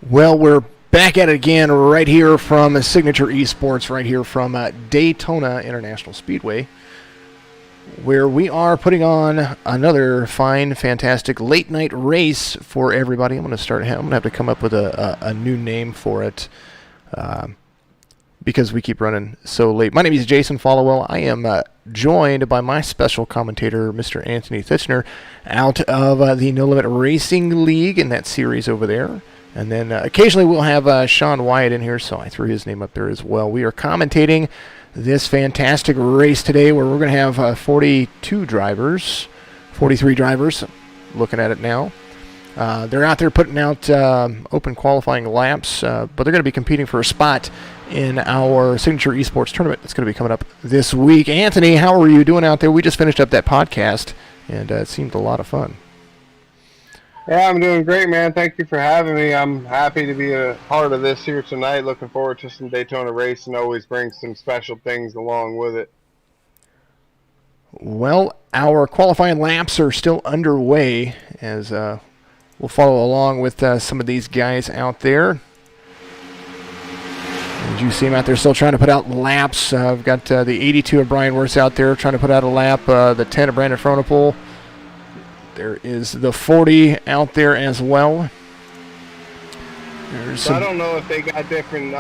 Well, we're back at it again right here from Signature Esports, right here from Daytona International Speedway, where we are putting on another fine, fantastic late night race for everybody. I'm going to have to come up with a new name for it because we keep running so late. My name is Jason Followell. I am joined by my special commentator, Mr. Anthony Thitchner, out of the No Limit Racing League in that series over there. And then occasionally we'll have Sean Wyatt in here, so I threw his name up there as well. We are commentating this fantastic race today where we're going to have 42 drivers, 43 drivers, looking at it now. They're out there putting out open qualifying laps, but they're going to be competing for a spot in our Signature Esports Tournament that's going to be coming up this week. Anthony, how are you doing out there? We just finished up that podcast, and it seemed a lot of fun. Yeah, I'm doing great, man. Thank you for having me. I'm happy to be a part of this here tonight. Looking forward to some Daytona racing. Always brings some special things along with it. Well, our qualifying laps are still underway as we'll follow along with some of these guys out there. As you see them out there still trying to put out laps. I've got the 82 of Brian Wirtz out there trying to put out a lap. The 10 of Brandon Fronopol. There is the 40 out there as well. So I don't know if they got different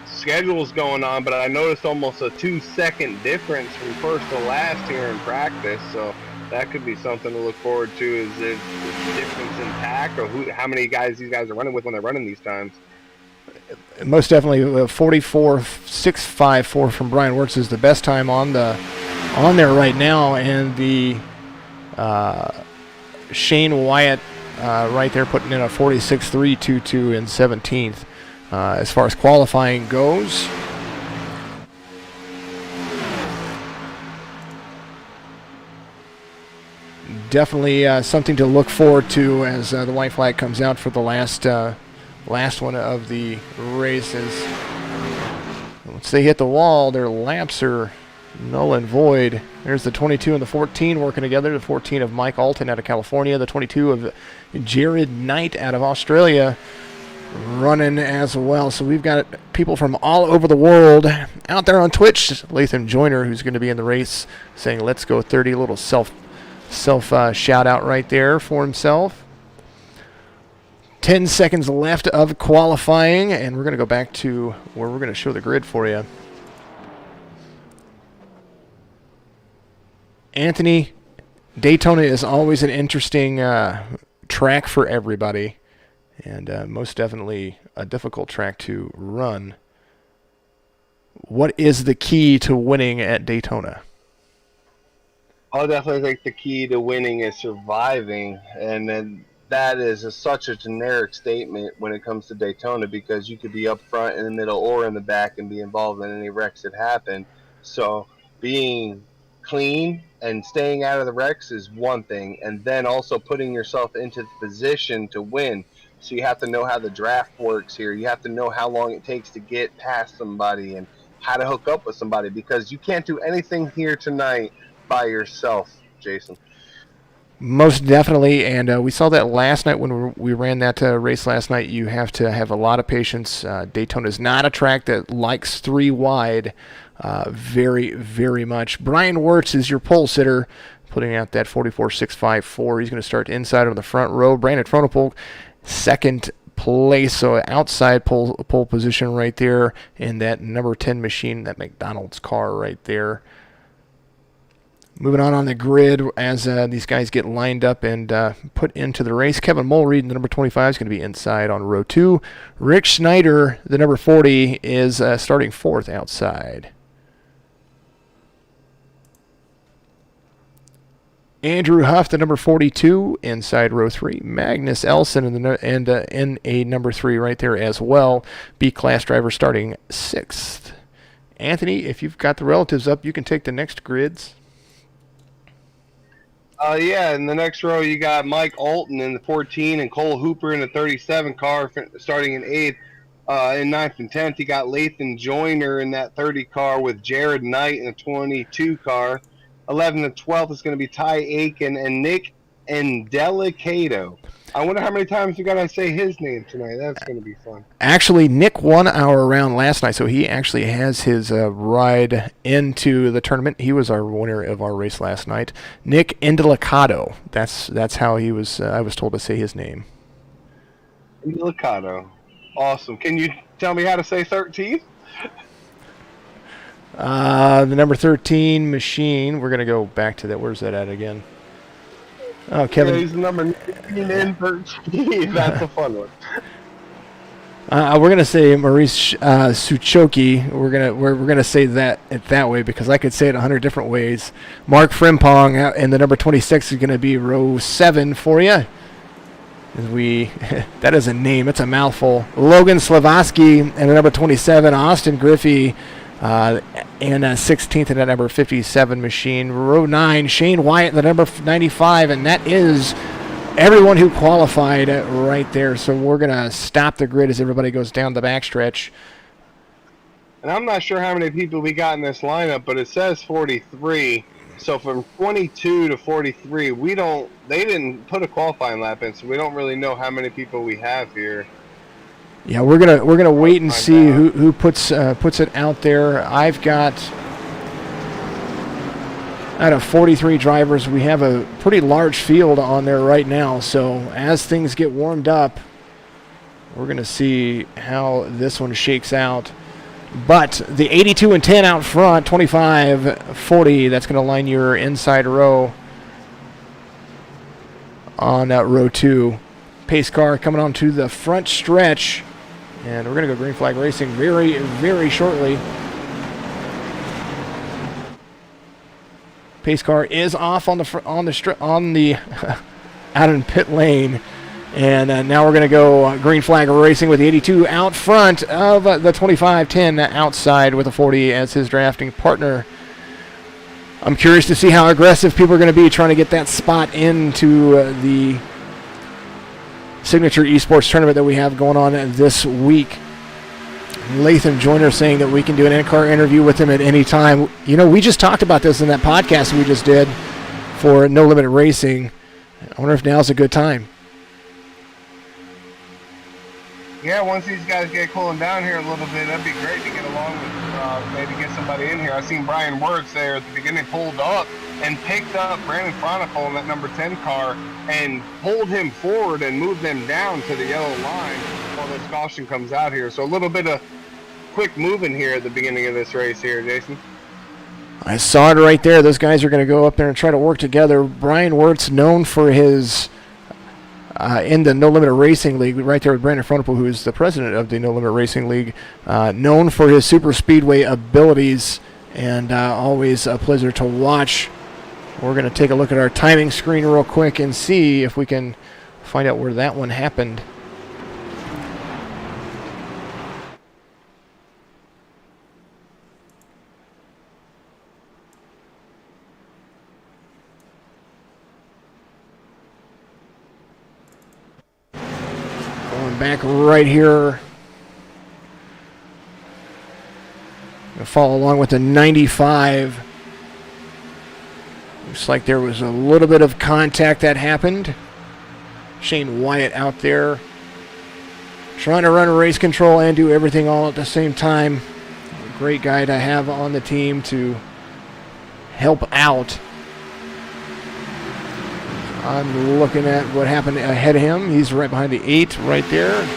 schedules going on, but I noticed almost a 2-second difference from first to last here in practice. So that could be something to look forward to. Is the difference in pack, or how many guys these guys are running with when they're running these times? Most definitely, 44.654 from Brian Wirtz is the best time on there right now, and the Shane Wyatt right there putting in a 46.322 in 17th as far as qualifying goes. Definitely something to look forward to as the white flag comes out for the last one of the races. Once they hit the wall, their laps are null and void. There's the 22 and the 14 working together. The 14 of Mike Alton out of California. The 22 of Jared Knight out of Australia running as well. So we've got people from all over the world out there on Twitch. Latham Joyner, who's going to be in the race, saying let's go 30. A little self shout out right there for himself. 10 seconds left of qualifying, and we're going to go back to where we're going to show the grid for you. Anthony, Daytona is always an interesting track for everybody, and most definitely a difficult track to run. What is the key to winning at Daytona? I definitely think the key to winning is surviving, and then that is such a generic statement when it comes to Daytona, because you could be up front, in the middle, or in the back and be involved in any wrecks that happen. So being clean and staying out of the wrecks is one thing, and then also putting yourself into the position to win. So you have to know how the draft works here. You have to know how long it takes to get past somebody and how to hook up with somebody, because you can't do anything here tonight by yourself, Jason. Most definitely, and we saw that last night when we ran that race last night. You have to have a lot of patience. Daytona is not a track that likes three wide very, very much. Brian Wirtz is your pole sitter, putting out that 44.654. He's going to start inside on the front row. Brandon Fronopol, second place, so outside pole position right there in that number 10 machine, that McDonald's car right there. Moving on the grid as these guys get lined up and put into the race. Kevin Mulreed, the number 25, is going to be inside on row 2. Rick Schneider, the number 40, is starting 4th outside. Andrew Huff, the number 42, inside row 3. Magnus Elson in a number 3 right there as well. B-class driver starting 6th. Anthony, if you've got the relatives up, you can take the next grids. Yeah, in the next row you got Mike Alton in the 14 and Cole Hooper in the 37 car starting in 8th. In 9th and 10th, you got Latham Joyner in that 30 car with Jared Knight in the 22 car. 11th and 12th is going to be Ty Aiken and Nick Indelicato. I wonder how many times we got to say his name tonight. That's going to be fun. Actually, Nick won our round last night, so he actually has his ride into the tournament. He was our winner of our race last night. Nick Indelicato. That's how he was. I was told to say his name. Indelicato. Awesome. Can you tell me how to say 13? The number 13 machine. We're going to go back to that. Where's that at again? Oh, Kevin. Yeah, he's number 19 and 13. That's a fun one. We're gonna say Maurice Suchoki. We're gonna say that way because I could say it 100 different ways. Mark Frimpong and the number 26 is gonna be row 7 for you. That is a name. It's a mouthful. Logan Slavoski and the number 27. Austin Griffey and 16th in that number 57 machine. Row 9. Shane Wyatt, the number 95, and that is everyone who qualified right there. So we're going to stop the grid as everybody goes down the backstretch. And I'm not sure how many people we got in this lineup, but it says 43. So from 22 to 43, they didn't put a qualifying lap in, so we don't really know how many people we have here. Yeah, we're gonna wait and see who puts it out there. I've got out of 43 drivers, we have a pretty large field on there right now. So as things get warmed up, we're going to see how this one shakes out. But the 82 and 10 out front, 25, 40, that's going to line your inside row on row 2. Pace car coming onto the front stretch. And we're going to go green flag racing very, very shortly. Pace car is off on the out in pit lane, and now we're going to go green flag racing with the 82 out front of the 25-10 outside with a 40 as his drafting partner. I'm curious to see how aggressive people are going to be trying to get that spot into the Signature Esports Tournament that we have going on this week. Latham Joyner saying that we can do an in-car interview with him at any time. You know, we just talked about this in that podcast we just did for No Limit Racing. I wonder if now's a good time. Yeah, once these guys get cooling down here a little bit, that'd be great to get along with, maybe get somebody in here. I've seen Brian Wertz there at the beginning pulled up and picked up Brandon Chronicle in that number 10 car and pulled him forward and moved them down to the yellow line while this caution comes out here. So a little bit of quick moving here at the beginning of this race here, Jason. I saw it right there. Those guys are going to go up there and try to work together. Brian Wertz, known for his in the No Limit Racing League, right there with Brandon Frontal, who is the president of the No Limit Racing League, known for his super speedway abilities, and always a pleasure to watch. We're going to take a look at our timing screen real quick and see if we can find out where that one happened. Going back right here. Gonna follow along with the 95. Looks like there was a little bit of contact that happened. Shane Wyatt out there trying to run race control and do everything all at the same time. A great guy to have on the team to help out. I'm looking at what happened ahead of him. He's right behind the 8 right there.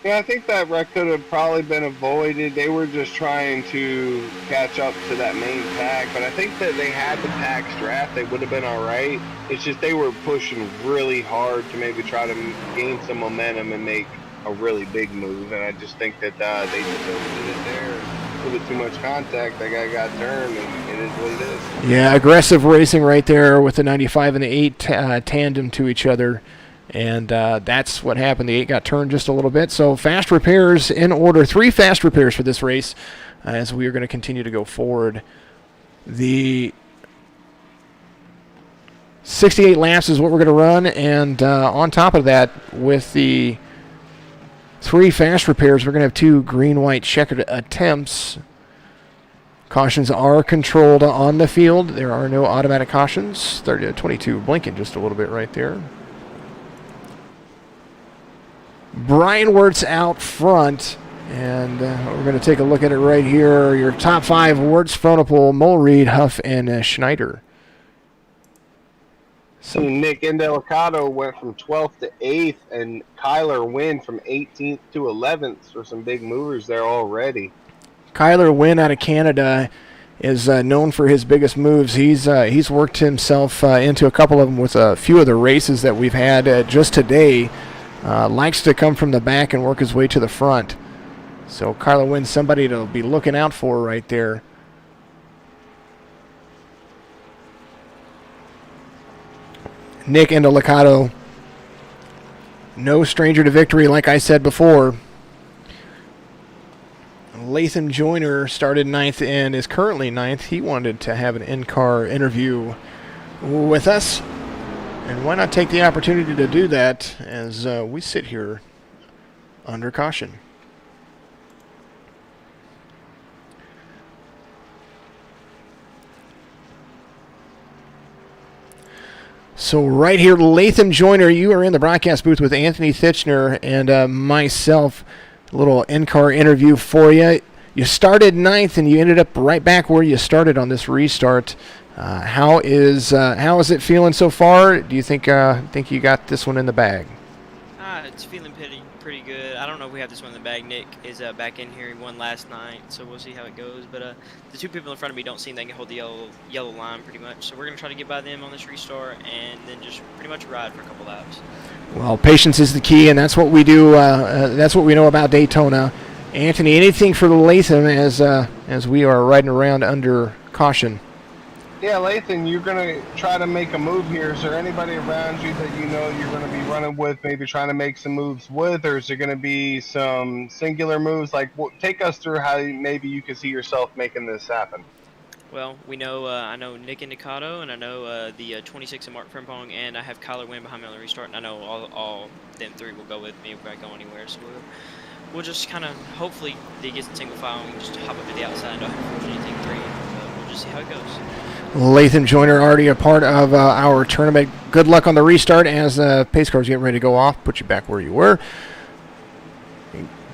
Yeah, I think that wreck could have probably been avoided. They were just trying to catch up to that main pack, but I think that they had the pack's draft. They would have been all right. It's just they were pushing really hard to maybe try to gain some momentum and make a really big move, and I just think that they just opened it there. A little bit too much contact. That guy got turned, and it is what it is. Yeah, aggressive racing right there with the 95 and the 8 tandem to each other. And that's what happened. The 8 got turned just a little bit. So fast repairs in order. 3 fast repairs for this race as we are going to continue to go forward. The 68 laps is what we're going to run. And on top of that, with the 3 fast repairs, we're going to have 2 green-white checkered attempts. Cautions are controlled on the field. There are no automatic cautions. 30 to 22, blinking just a little bit right there. Brian Wirtz out front, and we're going to take a look at it right here. Your top 5, Wirtz, Fronopol, Mulreed, Huff, and Schneider. So Nick Indelicato went from 12th to 8th, and Kyler Wynn from 18th to 11th. So some big movers there already. Kyler Wynn out of Canada is known for his biggest moves. He's worked himself into a couple of them with a few of the races that we've had just today. Likes to come from the back and work his way to the front. So Kyler Wynn, somebody to be looking out for right there. Nick Indelicato, no stranger to victory, like I said before. Latham Joyner started 9th and is currently 9th. He wanted to have an in-car interview with us. And why not take the opportunity to do that as we sit here under caution. So right here, Latham Joyner, you are in the broadcast booth with Anthony Thitchner and myself. A little in-car interview for you. You started 9th and you ended up right back where you started on this restart. How is it feeling so far? Do you think you got this one in the bag? It's feeling pretty good. I don't know if we have this one in the bag. Nick is back in here. He won last night, so we'll see how it goes. But the 2 people in front of me don't seem they can hold the yellow line pretty much. So we're gonna try to get by them on this restart and then just pretty much ride for a couple laps. Well, patience is the key, and that's what we do. That's what we know about Daytona. Anthony, anything for Latham as we are riding around under caution? Yeah, Lathan, you're going to try to make a move here. Is there anybody around you that you know you're going to be running with, maybe trying to make some moves with, or is there going to be some singular moves? Like, take us through how maybe you can see yourself making this happen. Well, we know I know Nick Indelicato, and I know the 26 and Mark Frimpong, and I have Kyler Wynn behind me on the restart, and I know all them 3 will go with me if I go anywhere. So we'll just kind of, hopefully they get single file and we can just hop up to the outside and don't have to push anything 3. We'll just see how it goes. Latham Joyner already a part of our tournament. Good luck on the restart as pace cars get ready to go off. Put you back where you were.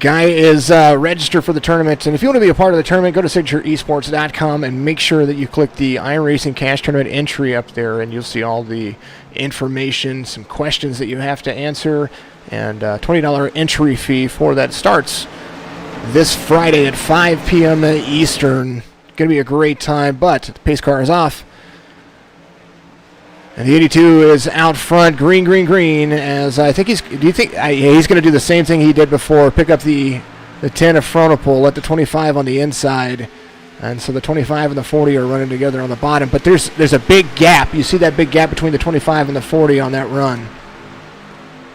Guy is registered for the tournament, and if you want to be a part of the tournament, go to signatureesports.com and make sure that you click the iRacing Cash Tournament entry up there, and you'll see all the information, some questions that you have to answer, and $20 entry fee for that. Starts this Friday at 5 p.m. Eastern. Going to be a great time, but the pace car is off. And the 82 is out front, green, as I think he's going to do the same thing he did before, pick up the 10 of Fronopol, let the 25 on the inside. And so the 25 and the 40 are running together on the bottom. But there's a big gap. You see that big gap between the 25 and the 40 on that run.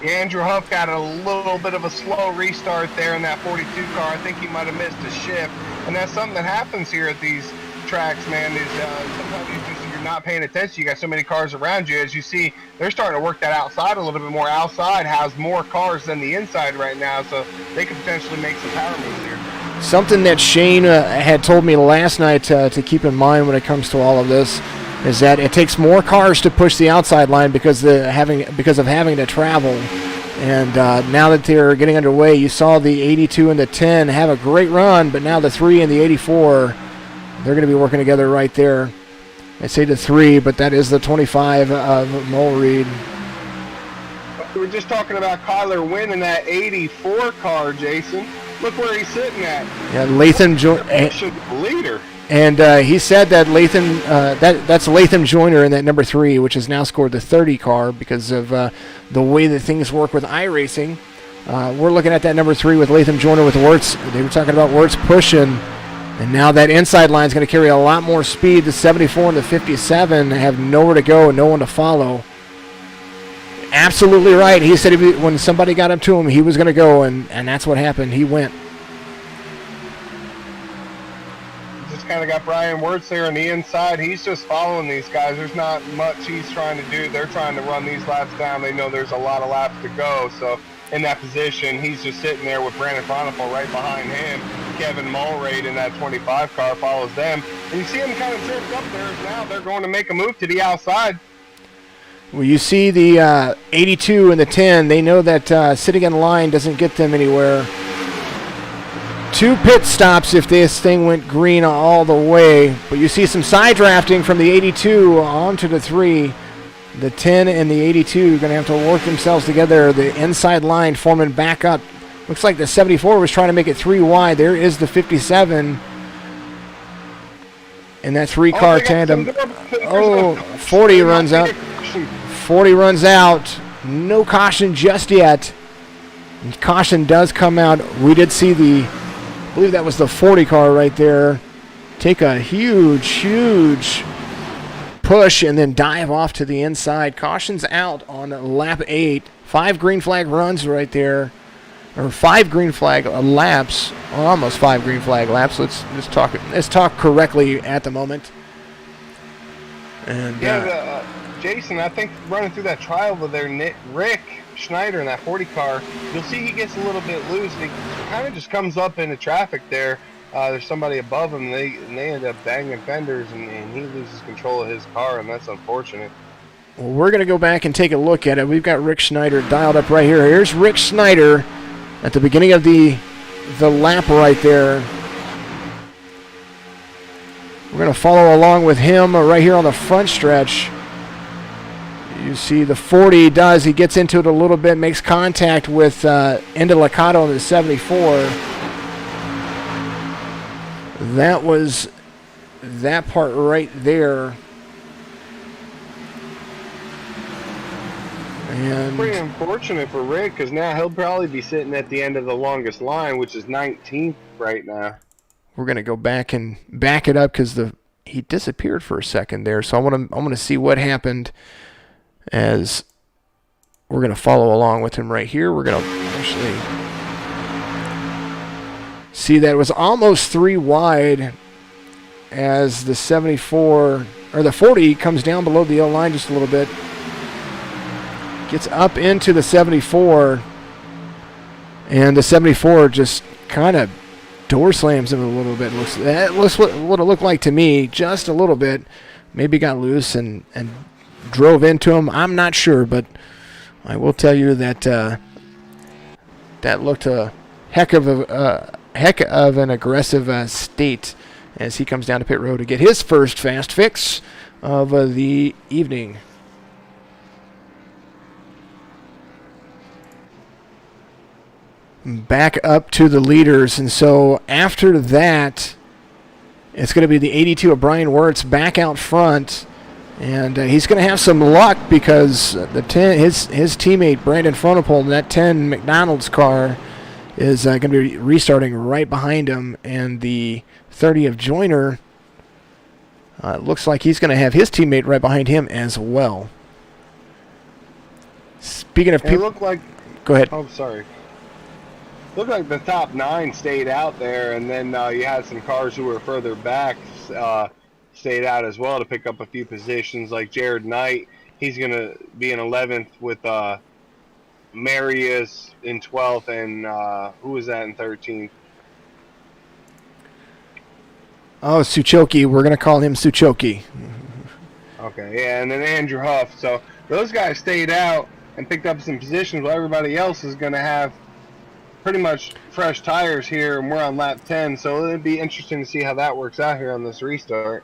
Andrew Huff got a little bit of a slow restart there in that 42 car. I think he might have missed a shift. And that's something that happens here at these tracks, man, is sometimes you're not paying attention. You got so many cars around you. As you see, they're starting to work that outside a little bit more. Outside has more cars than the inside right now, so they could potentially make some power moves here. Something that Shane had told me last night to keep in mind when it comes to all of this is that it takes more cars to push the outside line because of having to travel. And now that they're getting underway, you saw the 82 and the 10 have a great run, but now the 3 and the 84, they're going to be working together right there. I say the 3, but that is the 25 of Mulreed. We were just talking about Kyler Wynn in that 84 car, Jason. Look where he's sitting at. Yeah, Latham leader. And he said that Latham, that's Latham Joyner in that number 3, which has now scored the 30 car because of the way that things work with iRacing. We're looking at that number 3 with Latham Joyner with Wirtz. They were talking about Wirtz pushing, and now that inside line is going to carry a lot more speed. The 74 and the 57 have nowhere to go and no one to follow. Absolutely right. He said when somebody got up to him, he was going to go, and that's what happened. He went. Just kind of got Brian Wirtz there on the inside. He's just following these guys. There's not much he's trying to do. They're trying to run these laps down. They know there's a lot of laps to go. So in that position, he's just sitting there with Brandon Fronopol right behind him. Kevin Mulreed in that 25 car follows them. And you see them kind of tripped up there. Now they're going to make a move to the outside. Well, you see the 82 and the 10. They know that sitting in line doesn't get them anywhere. 2 pit stops if this thing went green all the way. But you see some side drafting from the 82 onto the 3. The 10 and the 82 are going to have to work themselves together. The inside line forming back up. Looks like the 74 was trying to make it 3 wide. There is the 57. And that 3-car tandem. 40 runs out. 40 runs out. No caution just yet. And caution does come out. We did see I believe that was the 40 car right there, take a huge push and then dive off to the inside. Caution's out on lap 8. 5 green flag runs right there, or 5 green flag laps, or almost 5 green flag laps. Let's talk correctly at the moment. And Jason, I think running through that trial with their Rick Schneider in that 40 car, you'll see he gets a little bit loose. And he kind of just comes up into traffic there. There's somebody above him. They end up banging fenders, and he loses control of his car, and that's unfortunate. Well, we're going to go back and take a look at it. We've got Rick Schneider dialed up right here. Here's Rick Schneider at the beginning of the lap right there. We're going to follow along with him right here on the front stretch. You see the 40 does. He gets into it a little bit, makes contact with Indelicato on the 74. That was that part right there. And pretty unfortunate for Rick, because now he'll probably be sitting at the end of the longest line, which is 19th right now. We're going to go back and back it up because he disappeared for a second there. So I want to see what happened. As we're going to follow along with him right here. We're going to actually see that it was almost 3 wide as the 74, or the 40 comes down below the yellow line just a little bit. Gets up into the 74, and the 74 just kind of door slams him a little bit. That looks what it looked like to me, just a little bit. Maybe got loose and drove into him. I'm not sure, but I will tell you that that looked a heck of an aggressive state as he comes down to pit road to get his first fast fix of the evening. Back up to the leaders, and so after that, it's going to be the 82 of Brian Wirtz back out front. And he's going to have some luck because the 10, his teammate Brandon Fronopole in that 10 McDonald's car is going to be restarting right behind him, and the 30 of Joyner looks like he's going to have his teammate right behind him as well. Speaking of people, looked like. Go ahead. Oh, sorry. Looked like the top 9 stayed out there, and then you had some cars who were further back. Stayed out as well to pick up a few positions, like Jared Knight. He's going to be in 11th with Marius in 12th, and who was that in 13th? Oh, Suchoki. We're going to call him Suchoki. Okay, yeah, and then Andrew Huff. So those guys stayed out and picked up some positions while everybody else is going to have pretty much fresh tires here, and we're on lap 10, so it'd be interesting to see how that works out here on this restart.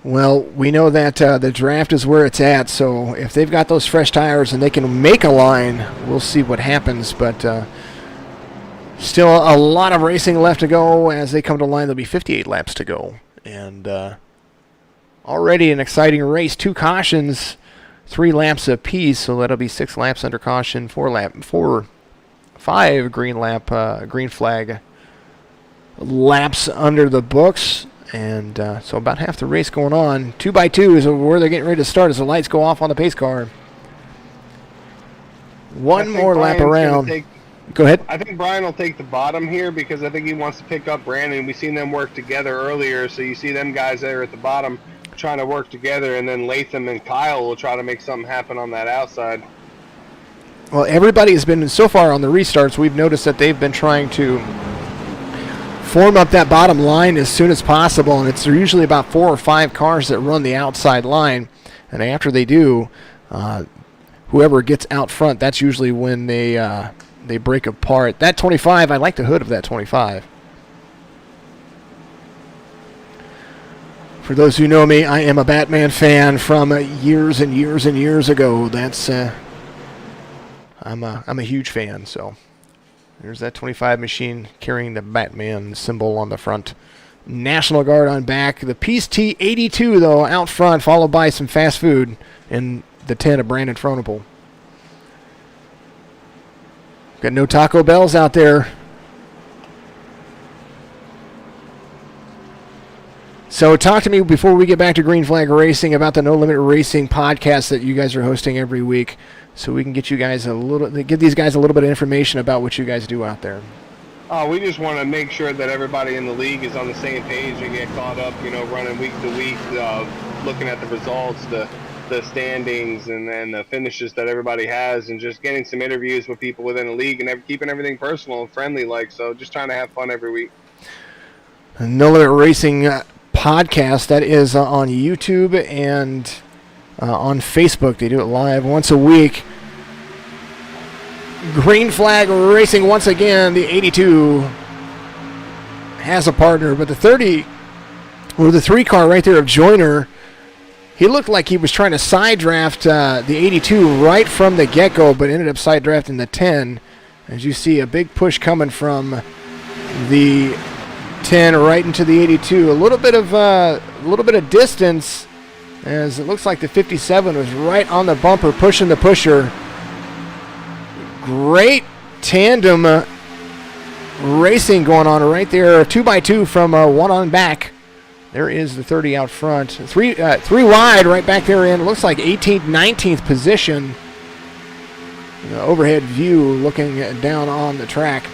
Well, we know that the draft is where it's at, so if they've got those fresh tires and they can make a line, we'll see what happens. But still a lot of racing left to go. As they come to line, there'll be 58 laps to go. And already an exciting race. 2 cautions, 3 laps apiece, so that'll be 6 laps under caution, 5 green flag laps under the books. And so about half the race going on. 2x2 is where they're getting ready to start as the lights go off on the pace car. One more lap around. Go ahead. I think Brian will take the bottom here because I think he wants to pick up Brandon. We've seen them work together earlier, so you see them guys there at the bottom trying to work together, and then Latham and Kyle will try to make something happen on that outside. Well, everybody has been, so far on the restarts, we've noticed that they've been trying to form up that bottom line as soon as possible, and it's usually about 4 or 5 cars that run the outside line. And after they do, whoever gets out front, that's usually when they break apart. That 25, I like the hood of that 25. For those who know me, I am a Batman fan from years and years and years ago. That's I'm a huge fan. So there's that 25 machine carrying the Batman symbol on the front. National Guard on back. The Peace T82 though out front, followed by some fast food and the 10 of Brandon Frohnapple. Got no Taco Bells out there. So talk to me before we get back to Green Flag Racing about the No Limit Racing podcast that you guys are hosting every week, so we can get you guys give these guys a little bit of information about what you guys do out there. We just want to make sure that everybody in the league is on the same page and get caught up, running week to week, looking at the results, the standings, and then the finishes that everybody has, and just getting some interviews with people within the league and keeping everything personal and friendly, so just trying to have fun every week. No Limit Racing podcast, that is on YouTube and on Facebook. They do it live once a week. Green Flag Racing, once again, the 82 has a partner, but the 30, or the 3 car right there of Joyner, he looked like he was trying to side draft the 82 right from the get-go, but ended up side drafting the 10. As you see, a big push coming from the 10 right into the 82. A little bit of distance, as it looks like the 57 was right on the bumper, pushing the pusher. Great tandem racing going on right there. 2x2 from one on back. There is the 30 out front. Three wide right back there in. Looks like 18th, 19th position. The overhead view looking down on the track.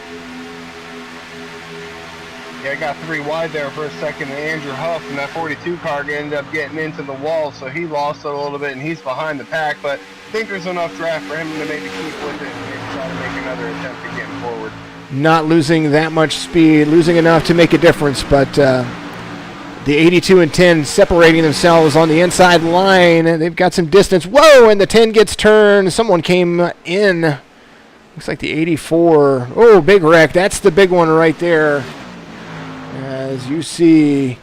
Yeah, I got 3 wide there for a second, and Andrew Huff and that 42 car ended up getting into the wall, so he lost it a little bit, and he's behind the pack, but I think there's enough draft for him to maybe keep with it and maybe try to make another attempt at getting forward. Not losing that much speed, losing enough to make a difference, but the 82 and 10 separating themselves on the inside line. They've got some distance. Whoa, and the 10 gets turned. Someone came in. Looks like the 84. Oh, big wreck. That's the big one right there. As you see,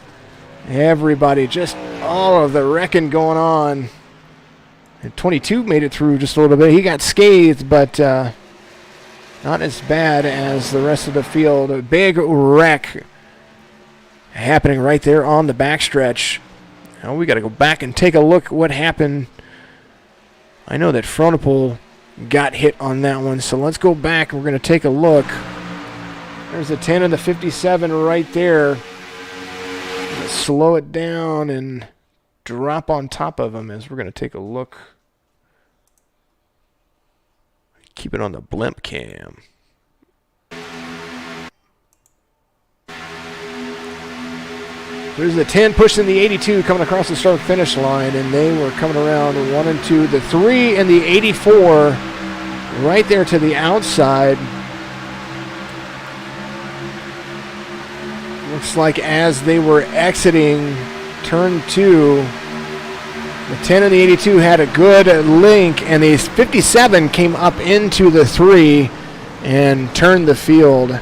everybody, just all of the wrecking going on. And 22 made it through just a little bit. He got scathed, but not as bad as the rest of the field. A big wreck happening right there on the backstretch. Now we got to go back and take a look at what happened. I know that Frohnapple got hit on that one, so let's go back and we're going to take a look. There's the 10 and the 57 right there. Let's slow it down and drop on top of them as we're going to take a look. Keep it on the blimp cam. There's the 10 pushing the 82 coming across the start finish line, and they were coming around 1 and 2. The 3 and the 84 right there to the outside. Looks like as they were exiting turn 2, the 10 and the 82 had a good link, and the 57 came up into the 3 and turned the field.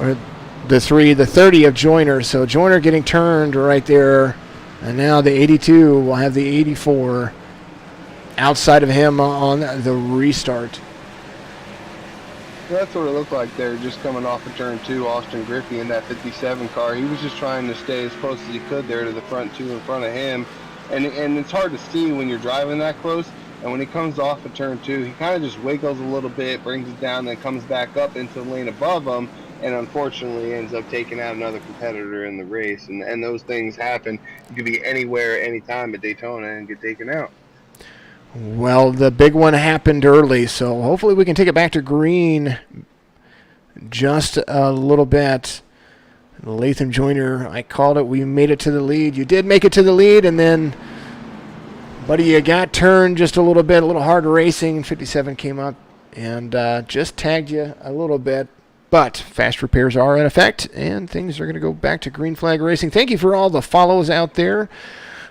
Or the 30 of Joyner. So Joyner getting turned right there, and now the 82 will have the 84 outside of him on the restart. That's what it looked like there, just coming off of turn 2, Austin Griffey in that 57 car. He was just trying to stay as close as he could there to the front 2 in front of him. And it's hard to see when you're driving that close. And when he comes off of turn 2, he kind of just wiggles a little bit, brings it down, then comes back up into the lane above him, and unfortunately ends up taking out another competitor in the race. And those things happen. You could be anywhere, anytime at Daytona and get taken out. Well, the big one happened early, so hopefully we can take it back to green just a little bit. Latham Joyner, I called it. We made it to the lead. You did make it to the lead, and then, buddy, you got turned just a little bit, a little hard racing. 57 came up and just tagged you a little bit. But fast repairs are in effect, and things are going to go back to green flag racing. Thank you for all the follows out there.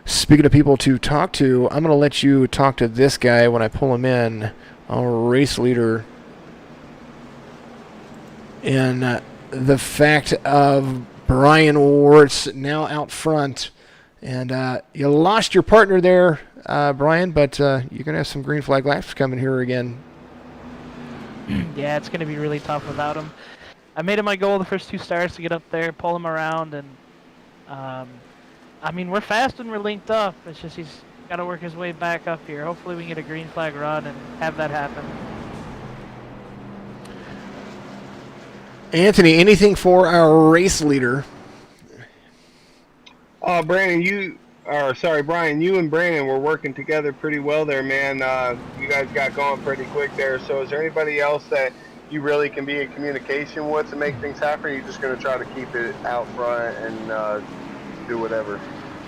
Speaking of people to talk to, I'm going to let you talk to this guy when I pull him in, our race leader, in the fact of Brian Wirtz now out front. And you lost your partner there, Brian, but you're going to have some green flag laps coming here again. Yeah, it's going to be really tough without him. I made it my goal the first 2 starts to get up there, pull him around, and I mean, we're fast and we're linked up. It's just he's got to work his way back up here. Hopefully we can get a green flag run and have that happen. Anthony, anything for our race leader? Brian, you and Brandon were working together pretty well there, man. You guys got going pretty quick there. So is there anybody else that you really can be in communication with to make things happen? Or are you just going to try to keep it out front and do whatever?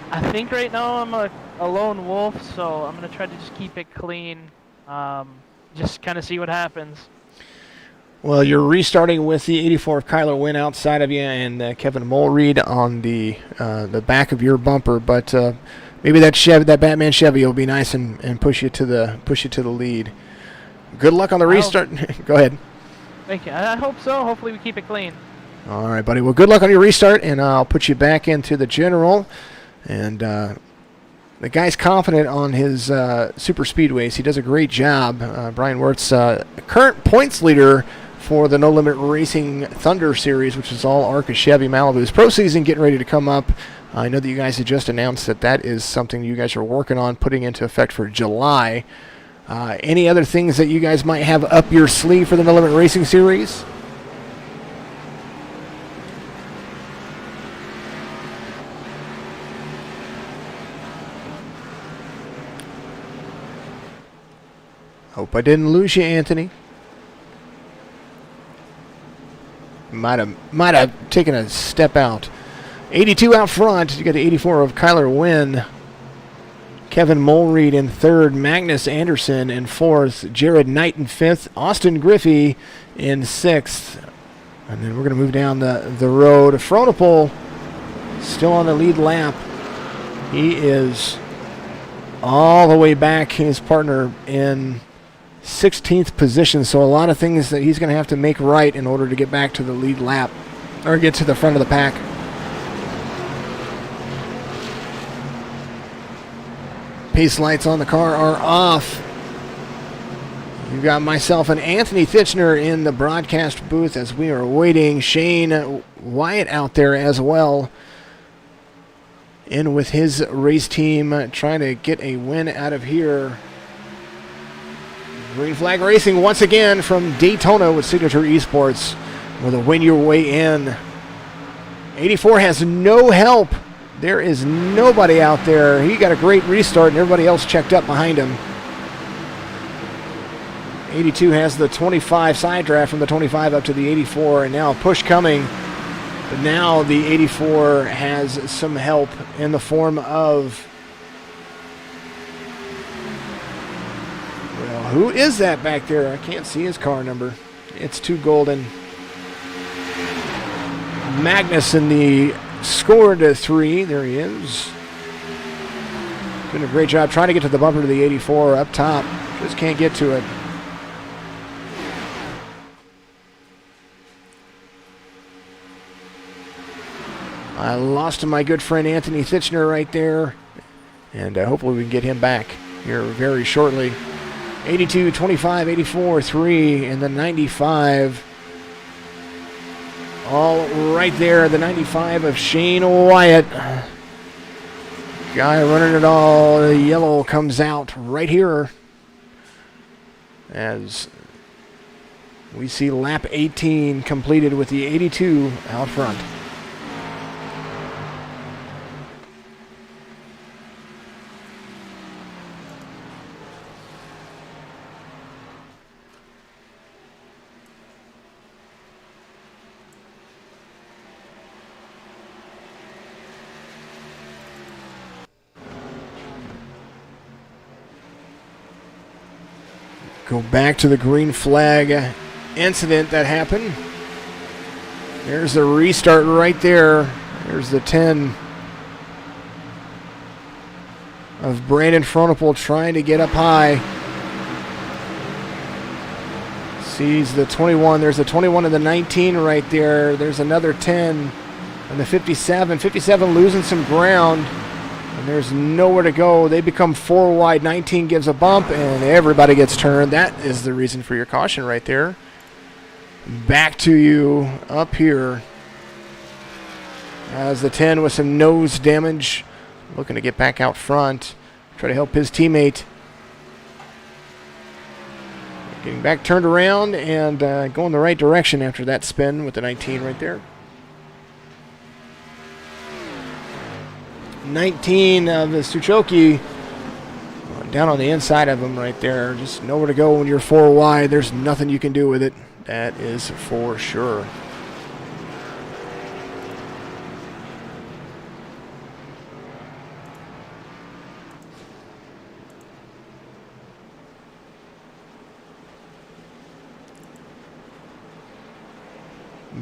I think right now I'm a lone wolf, so I'm going to try to just keep it clean. Just kind of see what happens. Well, you're restarting with the 84 of Kyler Wynn outside of you, and Kevin Mulreed on the back of your bumper. But maybe that Batman Chevy will be nice and push you to the lead. Good luck on the restart. Go ahead. Thank you. I hope so. Hopefully we keep it clean. All right, buddy. Well, good luck on your restart, and I'll put you back into the general. And the guy's confident on his super speedways. He does a great job. Brian Wirtz, current points leader for the No Limit Racing Thunder Series, which is all ARCA Chevy Malibu's pro season getting ready to come up. I know that you guys had just announced that is something you guys are working on putting into effect for July. Any other things that you guys might have up your sleeve for the No Limit Racing Series? Hope I didn't lose you, Anthony. Might have taken a step out. 82 out front. You got the 84 of Kyler Wynn. Kevin Mulreed in third. Magnus Anderson in fourth. Jared Knight in fifth. Austin Griffey in sixth. And then we're going to move down the road. Fronopol still on the lead lap. He is all the way back. His partner in 16th position, so a lot of things that he's going to have to make right in order to get back to the lead lap or get to the front of the pack. Pace lights on the car are off. You've got myself and Anthony Titchener in the broadcast booth as we are waiting. Shane Wyatt out there as well, in with his race team, trying to get a win out of here. Green flag racing once again from Daytona with Signature Esports with a win your way in. 84 has no help. There is nobody out there. He got a great restart and everybody else checked up behind him. 82 has the 25 side draft from the 25 up to the 84, and now a push coming. But now the 84 has some help in the form of... Well, who is that back there? I can't see his car number. It's too golden. Magnus in the score to 3. There he is. Doing a great job trying to get to the bumper to the 84 up top. Just can't get to it. I lost my good friend Anthony Titchener right there. And hopefully we can get him back here very shortly. 82, 25, 84, 3, and the 95. All right there, the 95 of Shane Wyatt. Guy running it all. The yellow comes out right here as we see lap 18 completed with the 82 out front. Go back to the green flag incident that happened. There's the restart right there. There's the 10 of Brandon Fronopol trying to get up high. Sees the 21. There's the 21 and the 19 right there. There's another 10 and the 57. 57 losing some ground. And there's nowhere to go. They become 4 wide. 19 gives a bump, and everybody gets turned. That is the reason for your caution right there. Back to you up here. As the 10 with some nose damage. Looking to get back out front. Try to help his teammate. Getting back turned around and going the right direction after that spin with the 19 right there. 19 of the Suchoki down on the inside of him right there. Just nowhere to go when you're 4 wide. There's nothing you can do with it. That is for sure.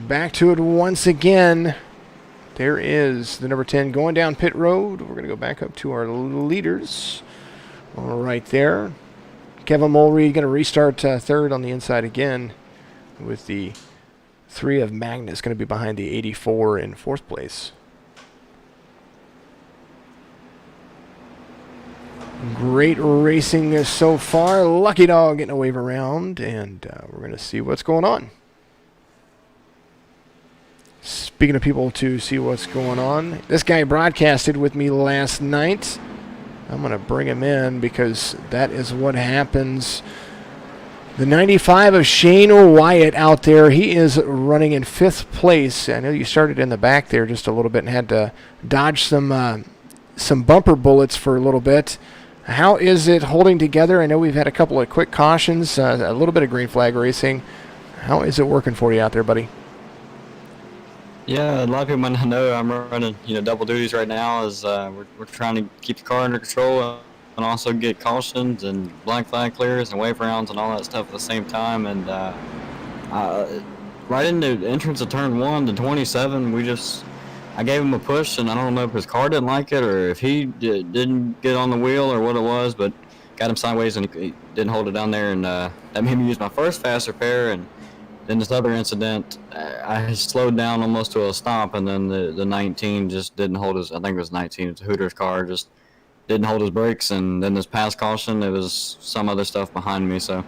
Back to it once again. There is the number 10 going down pit road. We're going to go back up to our leaders. All right there. Kevin Mulry going to restart third on the inside again with the 3 of Magnus going to be behind the 84 in 4th place. Great racing so far. Lucky Dog getting a wave around, and we're going to see what's going on. Speaking of people to see what's going on, this guy broadcasted with me last night. I'm going to bring him in because that is what happens. The 95 of Shane Wyatt out there. He is running in 5th place. I know you started in the back there just a little bit and had to dodge some bumper bullets for a little bit. How is it holding together? I know we've had a couple of quick cautions, a little bit of green flag racing. How is it working for you out there, buddy? Yeah, a lot of people might not know I'm running, double duties right now. As we're trying to keep the car under control and also get cautions and blank flag clears and wave rounds and all that stuff at the same time. And right in the entrance of turn 1 to 27, I gave him a push, and I don't know if his car didn't like it or if he didn't get on the wheel or what it was, but got him sideways and he didn't hold it down there, and that made me use my first fast repair. And then this other incident, I slowed down almost to a stop, and then the 19 just didn't hold his, I think it was 19, it's a Hooters car, just didn't hold his brakes. And then this pass caution, it was some other stuff behind me. So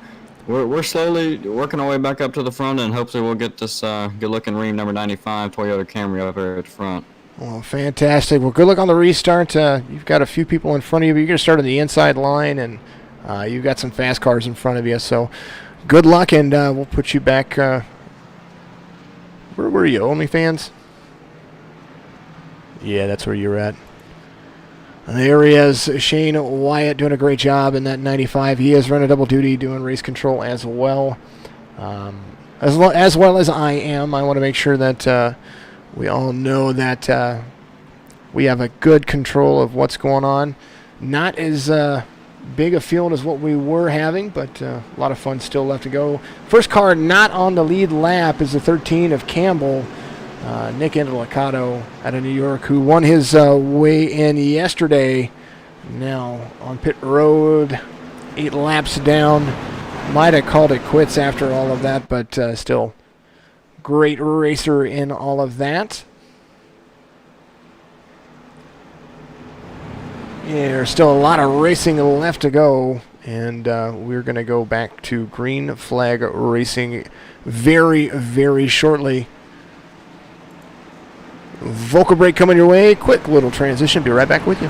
we're slowly working our way back up to the front, and hopefully we'll get this good-looking Ream number 95 Toyota Camry up here at the front. Well, fantastic. Well, good luck on the restart. You've got a few people in front of you, but you're going to start on the inside line, and you've got some fast cars in front of you. So good luck, and we'll put you back. Where were you, OnlyFans? Yeah, that's where you're at. And there he is, Shane Wyatt, doing a great job in that 95. He is running double duty, doing race control as well. As well as I am. I want to make sure that we all know that we have a good control of what's going on. Not as big a field as what we were having, but a lot of fun still left to go. First car not on the lead lap is the 13 of Campbell, Nick Indelicato out of New York, who won his way in yesterday. Now on pit road, 8 laps down. Might have called it quits after all of that, but still great racer in all of that. Yeah, there's still a lot of racing left to go, and we're going to go back to green flag racing very, very shortly. Vocal break coming your way. Quick little transition. Be right back with you.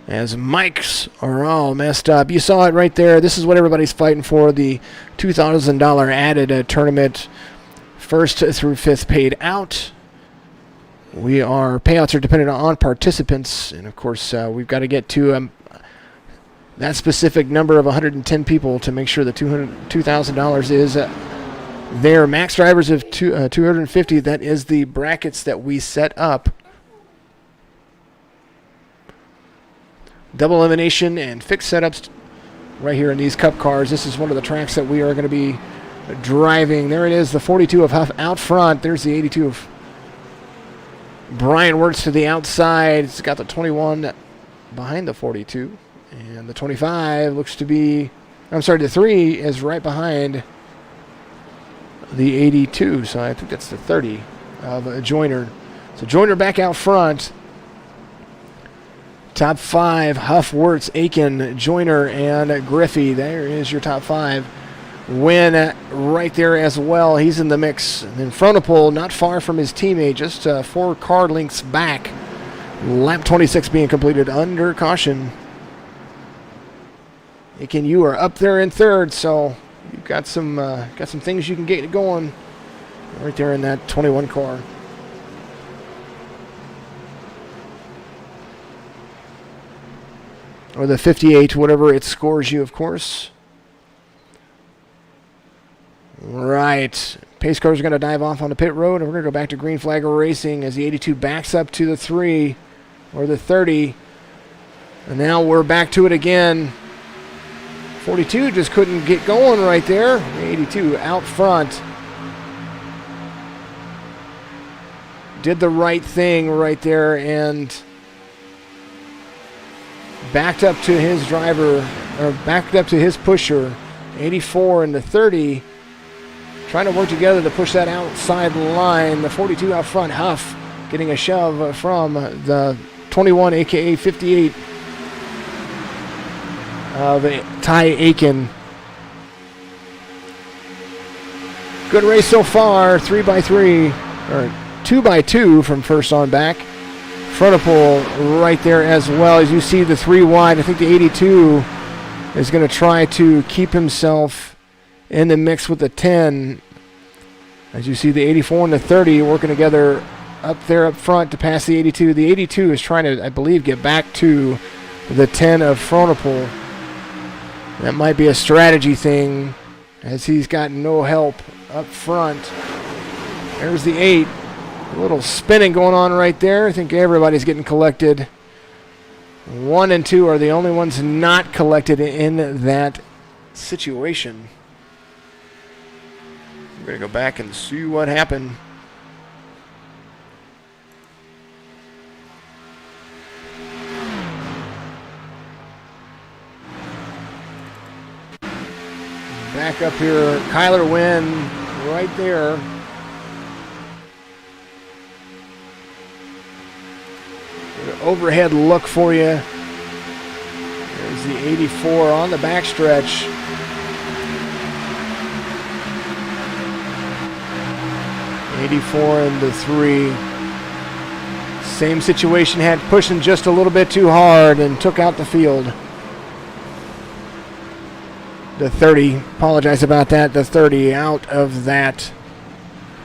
as mics are all messed up. You saw it right there. This is what everybody's fighting for, the $2,000 added tournament. First through fifth paid out. Payouts are dependent on participants, and of course we've got to get to that specific number of 110 people to make sure the $2,000 is there. Max drivers of 250, that is the brackets that we set up. Double elimination and fixed setups right here in these cup cars. This is one of the tracks that we are going to be driving. There it is, the 42 of Huff out front. There's the 82 of Brian Wirtz to the outside. It's got the 21 behind the 42. And the 25 looks to be, I'm sorry, the 3 is right behind the 82. So I think that's the 30 of Joyner. So Joyner back out front. Top 5, Huff, Wirtz, Aiken, Joyner, and Griffey. There is your top 5. Win right there as well. He's in the mix. And then Fronopol, not far from his teammate, just 4 car lengths back. Lap 26 being completed under caution. Aiken, you are up there in third, so you've got some things you can get going right there in that 21 car. Or the 58, whatever it scores you, of course. Right. Pace cars are going to dive off on the pit road, and we're going to go back to green flag racing as the 82 backs up to the 3 or the 30. And now we're back to it again. 42 just couldn't get going right there. 82 out front. Did the right thing right there and backed up to his driver, or backed up to his pusher. 84 and the 30 trying to work together to push that outside line. The 42 out front, Huff getting a shove from the 21, aka 58 of Ty Aiken. Good race so far, 3x3, or 2x2 from first on back. Fronopol right there as well. As you see the 3 wide, I think the 82 is going to try to keep himself in the mix with the 10. As you see the 84 and the 30 working together up there up front to pass the 82. The 82 is trying to, I believe, get back to the 10 of Fronopol. That might be a strategy thing as he's got no help up front. There's the 8. A little spinning going on right there. I think everybody's getting collected. 1 and 2 are the only ones not collected in that situation. We're going to go back and see what happened. Back up here, Kyler Wynn right there. Overhead look for you. There's the 84 on the backstretch. '84 and the 3. Same situation, had pushing just a little bit too hard and took out the field. The 30, apologize about that. The 30 out of that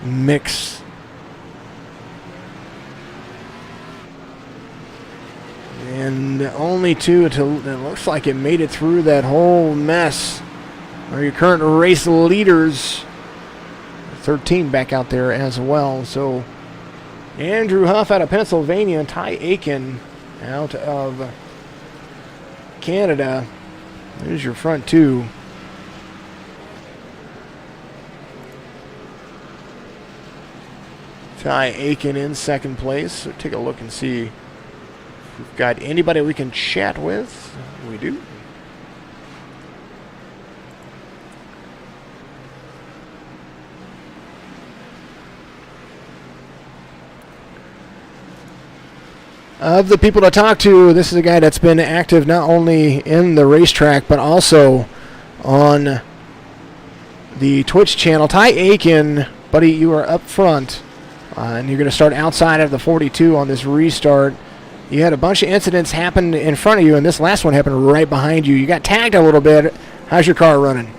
mix. And only 2 it looks like it made it through that whole mess are your current race leaders. 13 back out there as well. So Andrew Huff out of Pennsylvania, Ty Aiken out of Canada. There's your front 2. Ty Aiken in second place. So take a look and see if we've got anybody we can chat with. We do. Of the people to talk to, this is a guy that's been active not only in the racetrack but also on the Twitch channel. Ty Aiken, buddy, you are up front, and you're going to start outside of the 42 on this restart. you had a bunch of incidents happen in front of you, and this last one happened right behind you. You got tagged a little bit. How's your car running?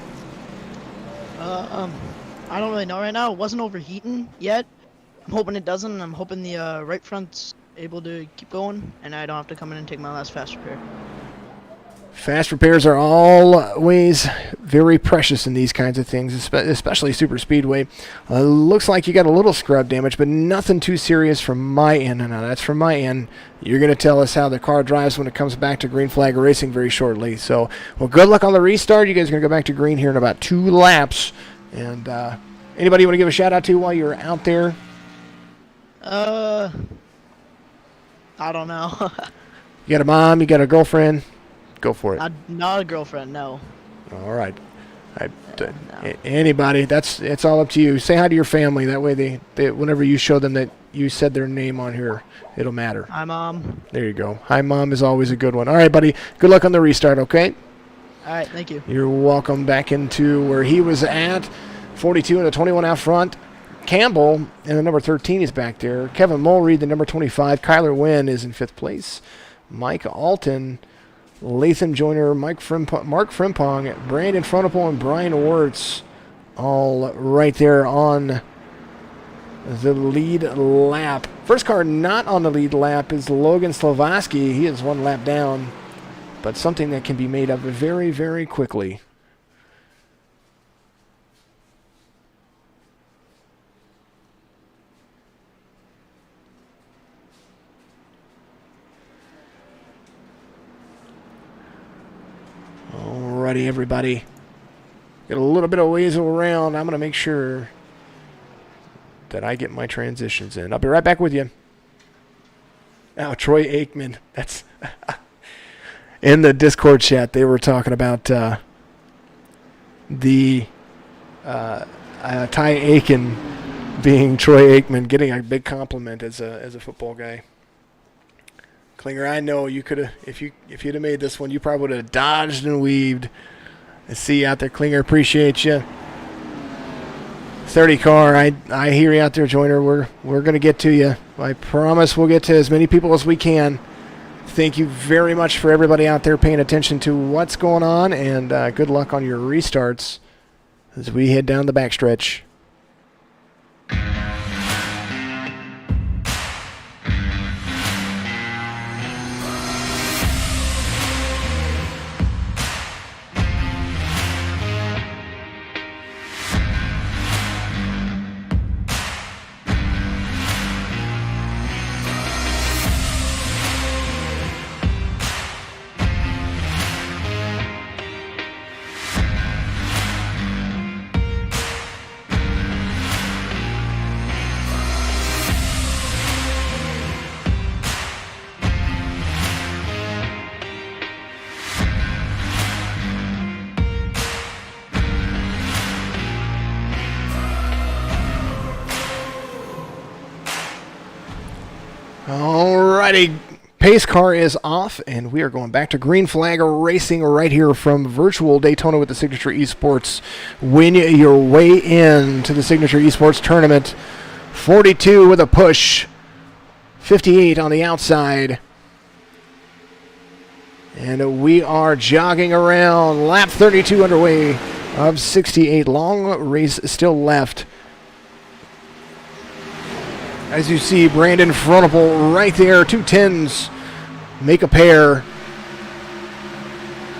I don't really know right now. It wasn't overheating yet. I'm hoping it doesn't. I'm hoping the right front's able to keep going, and I don't have to come in and take my last fast repair. Fast repairs are always very precious in these kinds of things, especially super speedway. Looks like you got a little scrub damage, but nothing too serious from my end. No, that's from my end. You're going to tell us how the car drives when it comes back to green flag racing very shortly. So, well, good luck on the restart. You guys are going to go back to green here in about 2 laps. And anybody you want to give a shout out to while you're out there? I don't know. You got a mom? You got a girlfriend? Go for it. Not a girlfriend, no. All right. No. Anybody, it's all up to you. Say hi to your family. That way they whenever you show them that you said their name on here, it'll matter. Hi, Mom. There you go. Hi, Mom is always a good one. All right, buddy. Good luck on the restart, okay? All right, thank you. You're welcome back into where he was at. 42 and a 21 out front. Campbell and the number 13 is back there. Kevin Mulreed, the number 25. Kyler Wynn is in 5th place. Mike Alton, Latham Joyner, Mark Frimpong, Brandon Frontapole, and Brian Wirtz all right there on the lead lap. First car not on the lead lap is Logan Slavoski. He is 1 lap down, but something that can be made up very, very quickly. Alrighty, everybody. Got a little bit of ways around. I'm going to make sure that I get my transitions in. I'll be right back with you. Now, Troy Aikman. That's in the Discord chat. They were talking about Ty Aiken being Troy Aikman, getting a big compliment as a football guy. Klinger, I know you could have, if you'd have made this one, you probably would have dodged and weaved. I see you out there, Klinger. Appreciate you. 30 car, I hear you out there, Joyner. We're gonna get to you. I promise we'll get to as many people as we can. Thank you very much for everybody out there paying attention to what's going on, and good luck on your restarts as we head down the backstretch. Alrighty, pace car is off, and we are going back to green flag racing right here from virtual Daytona with the Signature Esports. Win your way in to the Signature Esports Tournament. 42 with a push, 58 on the outside. And we are jogging around, lap 32 underway of 68. Long race still left. As you see, Brandon Frontapole right there, 2 10s make a pair.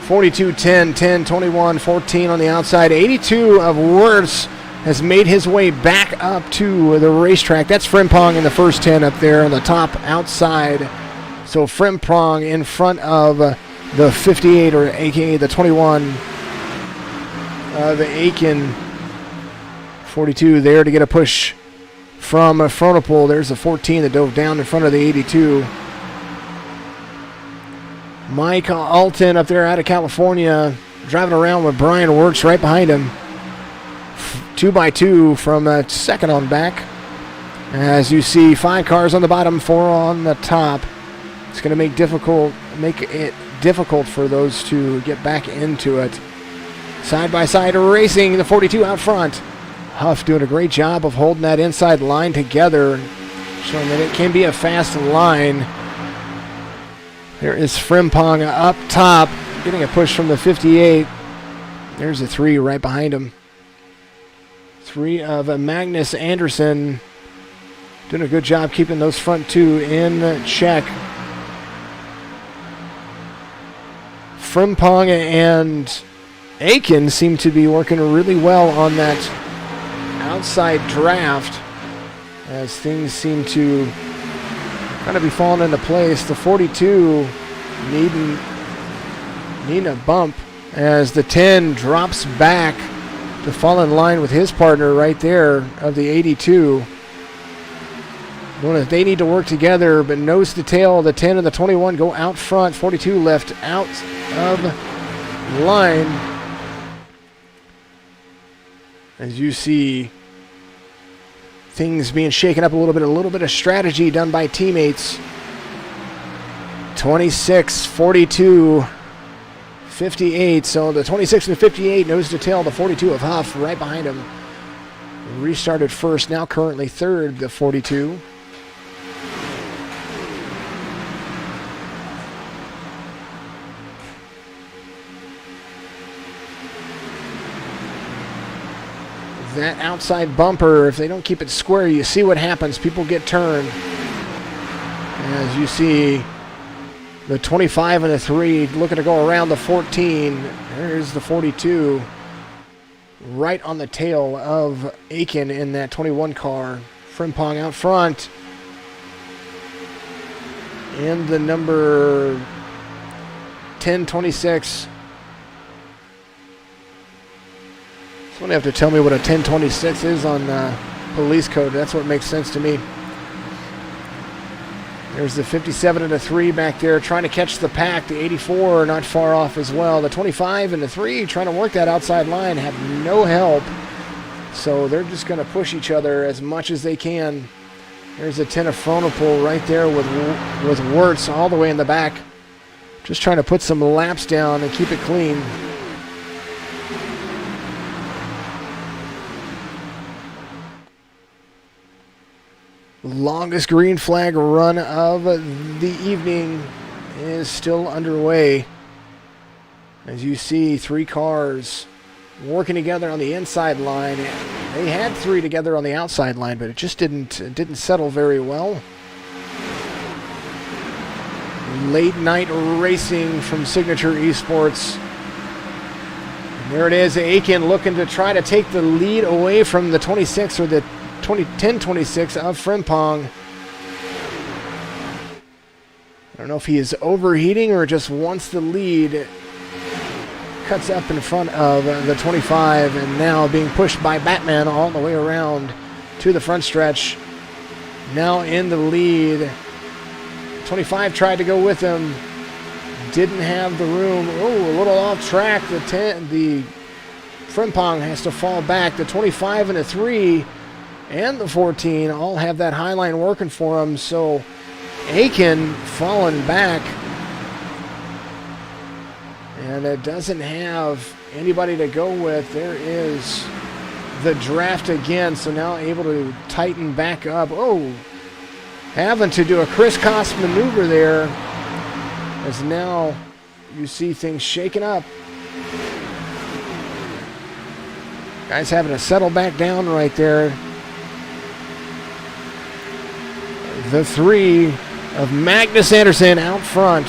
42, 10, 10, 21, 14 on the outside. 82 of Wirtz has made his way back up to the racetrack. That's Frimpong in the first 10 up there on the top outside. So Frimpong in front of the 58, or a.k.a. the 21, the Aiken. 42 there to get a push from Frontapole. There's the 14 that dove down in front of the 82. Mike Alton up there out of California, driving around with Brian Wirtz right behind him. 2x2 from second on back. As you see, 5 cars on the bottom, 4 on the top. It's going to make it difficult for those to get back into it. Side-by-side racing, the 42 out front. Huff doing a great job of holding that inside line together, showing that it can be a fast line. There is Frimpong up top, getting a push from the 58. There's a 3 right behind him. 3 of Magnus Anderson. Doing a good job keeping those front 2 in check. Frimpong and Aiken seem to be working really well on that outside draft as things seem to kind of be falling into place. The 42 needing a bump as the 10 drops back to fall in line with his partner right there of the 82. They need to work together, but nose to tail, the 10 and the 21 go out front. 42 left out of line. As you see things being shaken up a little bit of strategy done by teammates. 26, 42, 58. So the 26 and the 58 nose to tail, the 42 of Huff right behind him. Restarted first, now currently third, the 42. That outside bumper, if they don't keep it square, you see what happens. People get turned. As you see the 25 and the 3 looking to go around the 14. There's the 42 right on the tail of Aiken in that 21 car. Frimpong out front. And the number 1026. Someone have to tell me what a 1026 is on police code. That's what makes sense to me. There's the 57 and the 3 back there trying to catch the pack. The 84 not far off as well. The 25 and the 3 trying to work that outside line, have no help. So they're just going to push each other as much as they can. There's a 10 of Fronopol right there with Wirtz all the way in the back. Just trying to put some laps down and keep it clean. Longest green flag run of the evening is still underway. As you see, 3 cars working together on the inside line. They had 3 together on the outside line, but it just didn't settle very well. Late night racing from Signature Esports. And there it is, Aiken looking to try to take the lead away from the 26 or the 10-26 of Frimpong. I don't know if he is overheating or just wants the lead. Cuts up in front of the 25 and now being pushed by Batman all the way around to the front stretch. Now in the lead. 25 tried to go with him. Didn't have the room. Oh, a little off track. The Frimpong has to fall back. The 25 and the 3 and the 14 all have that high line working for them. So Aiken falling back. And it doesn't have anybody to go with. There is the draft again. So now able to tighten back up. Oh, having to do a crisscross maneuver there. As now you see things shaking up. Guys having to settle back down right there. The 3 of Magnus Anderson out front.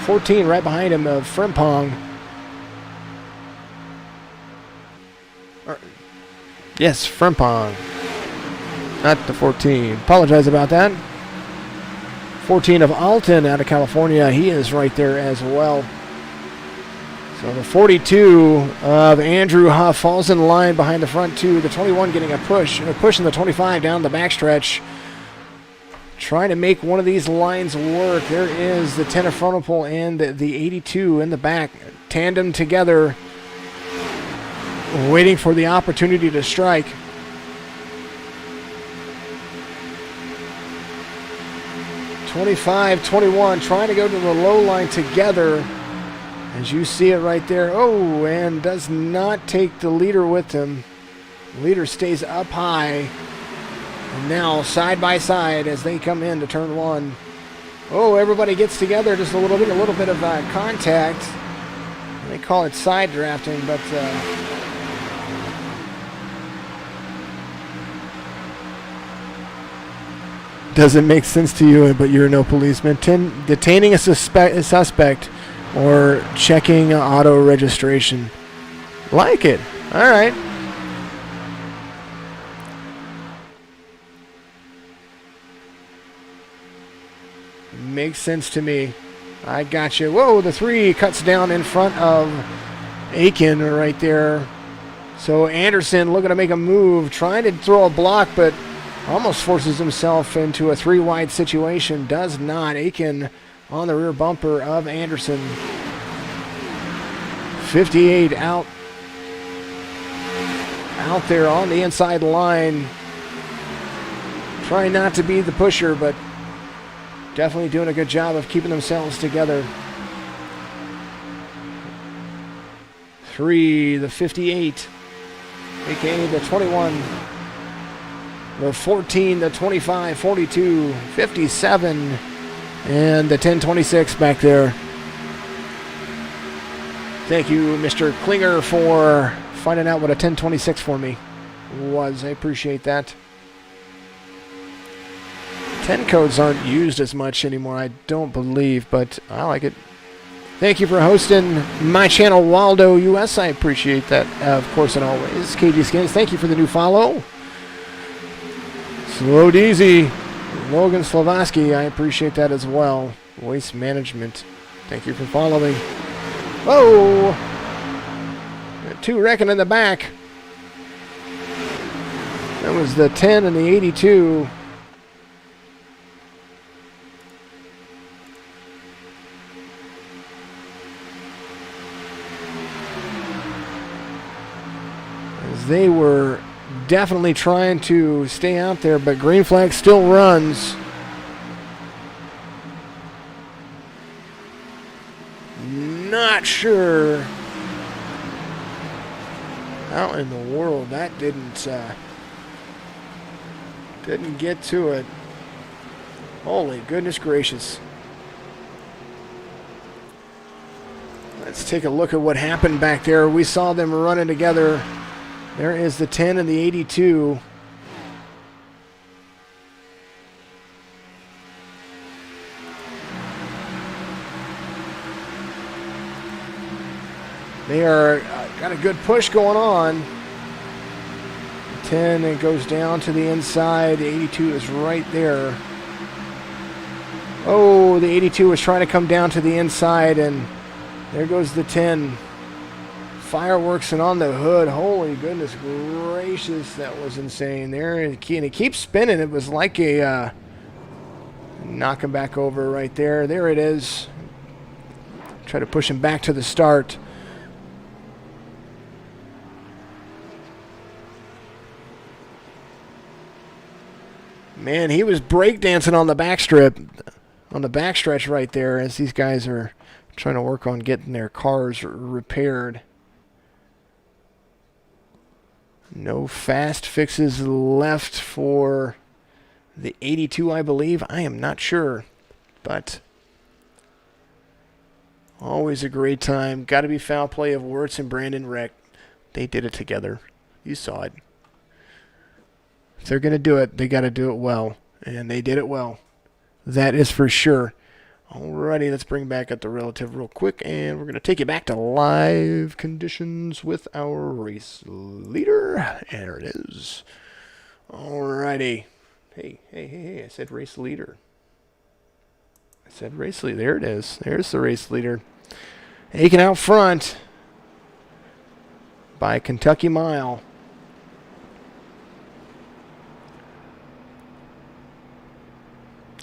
14 right behind him of Frimpong. Yes, Frimpong. Not the 14. Apologize about that. 14 of Alton out of California. He is right there as well. So the 42 of Andrew Huff falls in line behind the front 2. The 21 getting a push. And pushing the 25 down the backstretch. Trying to make one of these lines work. There is the 10 of Fronopol and the 82 in the back. Tandem together. Waiting for the opportunity to strike. (25) 21 trying to go to the low line together. As you see it right there. Oh, and does not take the leader with him. Leader stays up high. And now side by side as they come into turn 1. Oh, everybody gets together, just a little bit of contact. They call it side drafting, but doesn't make sense to you, but you're no policeman. Detaining a suspect or checking auto registration. Like it. All right. Makes sense to me. I got you. Whoa, the 3 cuts down in front of Aiken right there. So Anderson looking to make a move, trying to throw a block, but almost forces himself into a 3-wide situation. Does not. Aiken on the rear bumper of Anderson. 58 out there on the inside line. Trying not to be the pusher, but definitely doing a good job of keeping themselves together. 3, the 58, aka the 21, the 14, the 25, 42, 57, and the 1026 back there. Thank you, Mr. Klinger, for finding out what a 1026 for me was. I appreciate that. 10 codes aren't used as much anymore, I don't believe, but I like it. Thank you for hosting my channel, Waldo US. I appreciate that, of course, and always. KG Skins, thank you for the new follow. Slow Deezy, Logan Slavaski, I appreciate that as well. Waste Management, thank you for following. Whoa! 2 wrecking in the back. That was the 10 and the 82. As they were definitely trying to stay out there, but green flag still runs. Not sure how in the world that didn't get to it. Holy goodness gracious. Let's take a look at what happened back there. We saw them running together. There is the 10 and the 82. They are got a good push going on. The 10, it goes down to the inside. The 82 is right there. Oh, the 82 was trying to come down to the inside, and there goes the 10. Fireworks and on the hood. Holy goodness gracious, that was insane. There, and it keeps spinning. It was like a knock him back over right there. There it is. Try to push him back to the start. Man, he was breakdancing on the backstretch right there as these guys are trying to work on getting their cars repaired. No fast fixes left for the 82, I believe. I am not sure, but always a great time. Got to be foul play of Wirtz and Brandon Reck. They did it together. You saw it. If they're going to do it, they got to do it well, and they did it well. That is for sure. Alrighty, let's bring back up the relative real quick, and we're going to take you back to live conditions with our race leader. There it is. Alrighty. Hey, I said race leader. I said race leader. There it is. There's the race leader. Aiken out front by a Kentucky mile.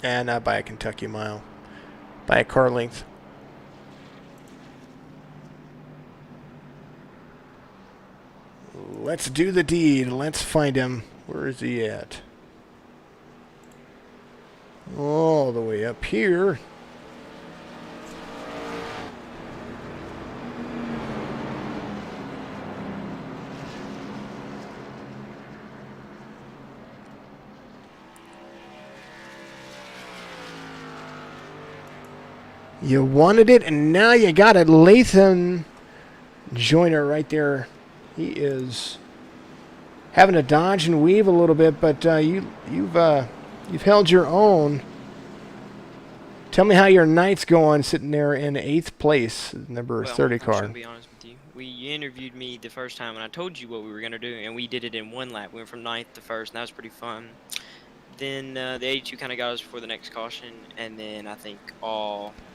And not by a Kentucky mile. By a car length. Let's do the deed. Let's find him. Where is he at? All the way up here. You wanted it, and now you got it. Latham Joyner right there. He is having to dodge and weave a little bit, but you've held your own. Tell me how your night's going, sitting there in 8th place, number 30 I'm car. just gonna be honest with you. You interviewed me the first time, and I told you what we were gonna do, and we did it in 1 lap. We went from 9th to 1st, and that was pretty fun. Then the 82 kind of got us for the next caution, and then I think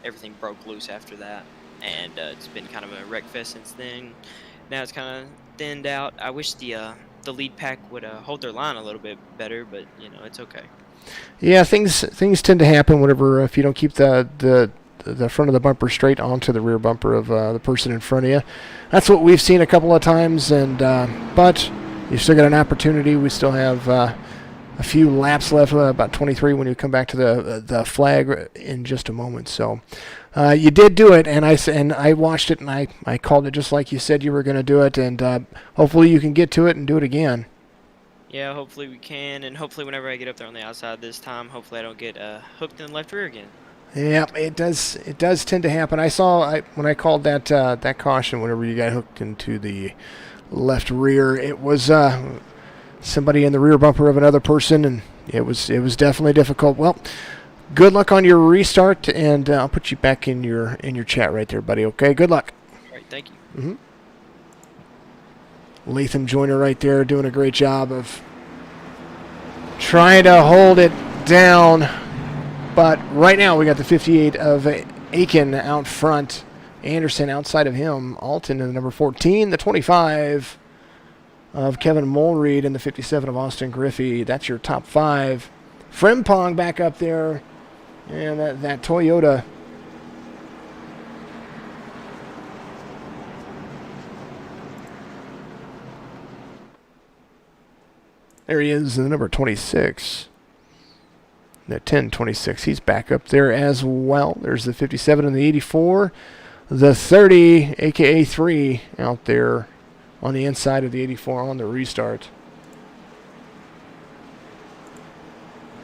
everything broke loose after that, and it's been kind of a wreck fest since then. Now it's kind of thinned out. I wish the lead pack would hold their line a little bit better, but you know, it's okay. Yeah, things tend to happen whenever if you don't keep the front of the bumper straight onto the rear bumper of the person in front of you. That's what we've seen a couple of times, and but you still got an opportunity. We still have a few laps left, about 23 when you come back to the flag in just a moment. So you did do it, and I watched it, and I called it just like you said you were going to do it, and hopefully you can get to it and do it again. Yeah, hopefully we can, and hopefully whenever I get up there on the outside this time, hopefully I don't get hooked in the left rear again. Yeah, it does tend to happen. When I called that caution, whenever you got hooked into the left rear, it was somebody in the rear bumper of another person, and it was definitely difficult. Well, good luck on your restart, and I'll put you back in your chat right there, buddy. Okay, good luck. All right, thank you. Mm-hmm. Latham Joyner right there doing a great job of trying to hold it down. But right now we got the 58 of Aiken out front. Anderson outside of him. Alton in the number 14. The 25 of Kevin Mulreed and the 57 of Austin Griffey. That's your top 5. Frimpong back up there. And that Toyota. There he is, the number 26. The 10-26, he's back up there as well. There's the 57 and the 84. The 30, a.k.a. 3, out there on the inside of the 84 on the restart.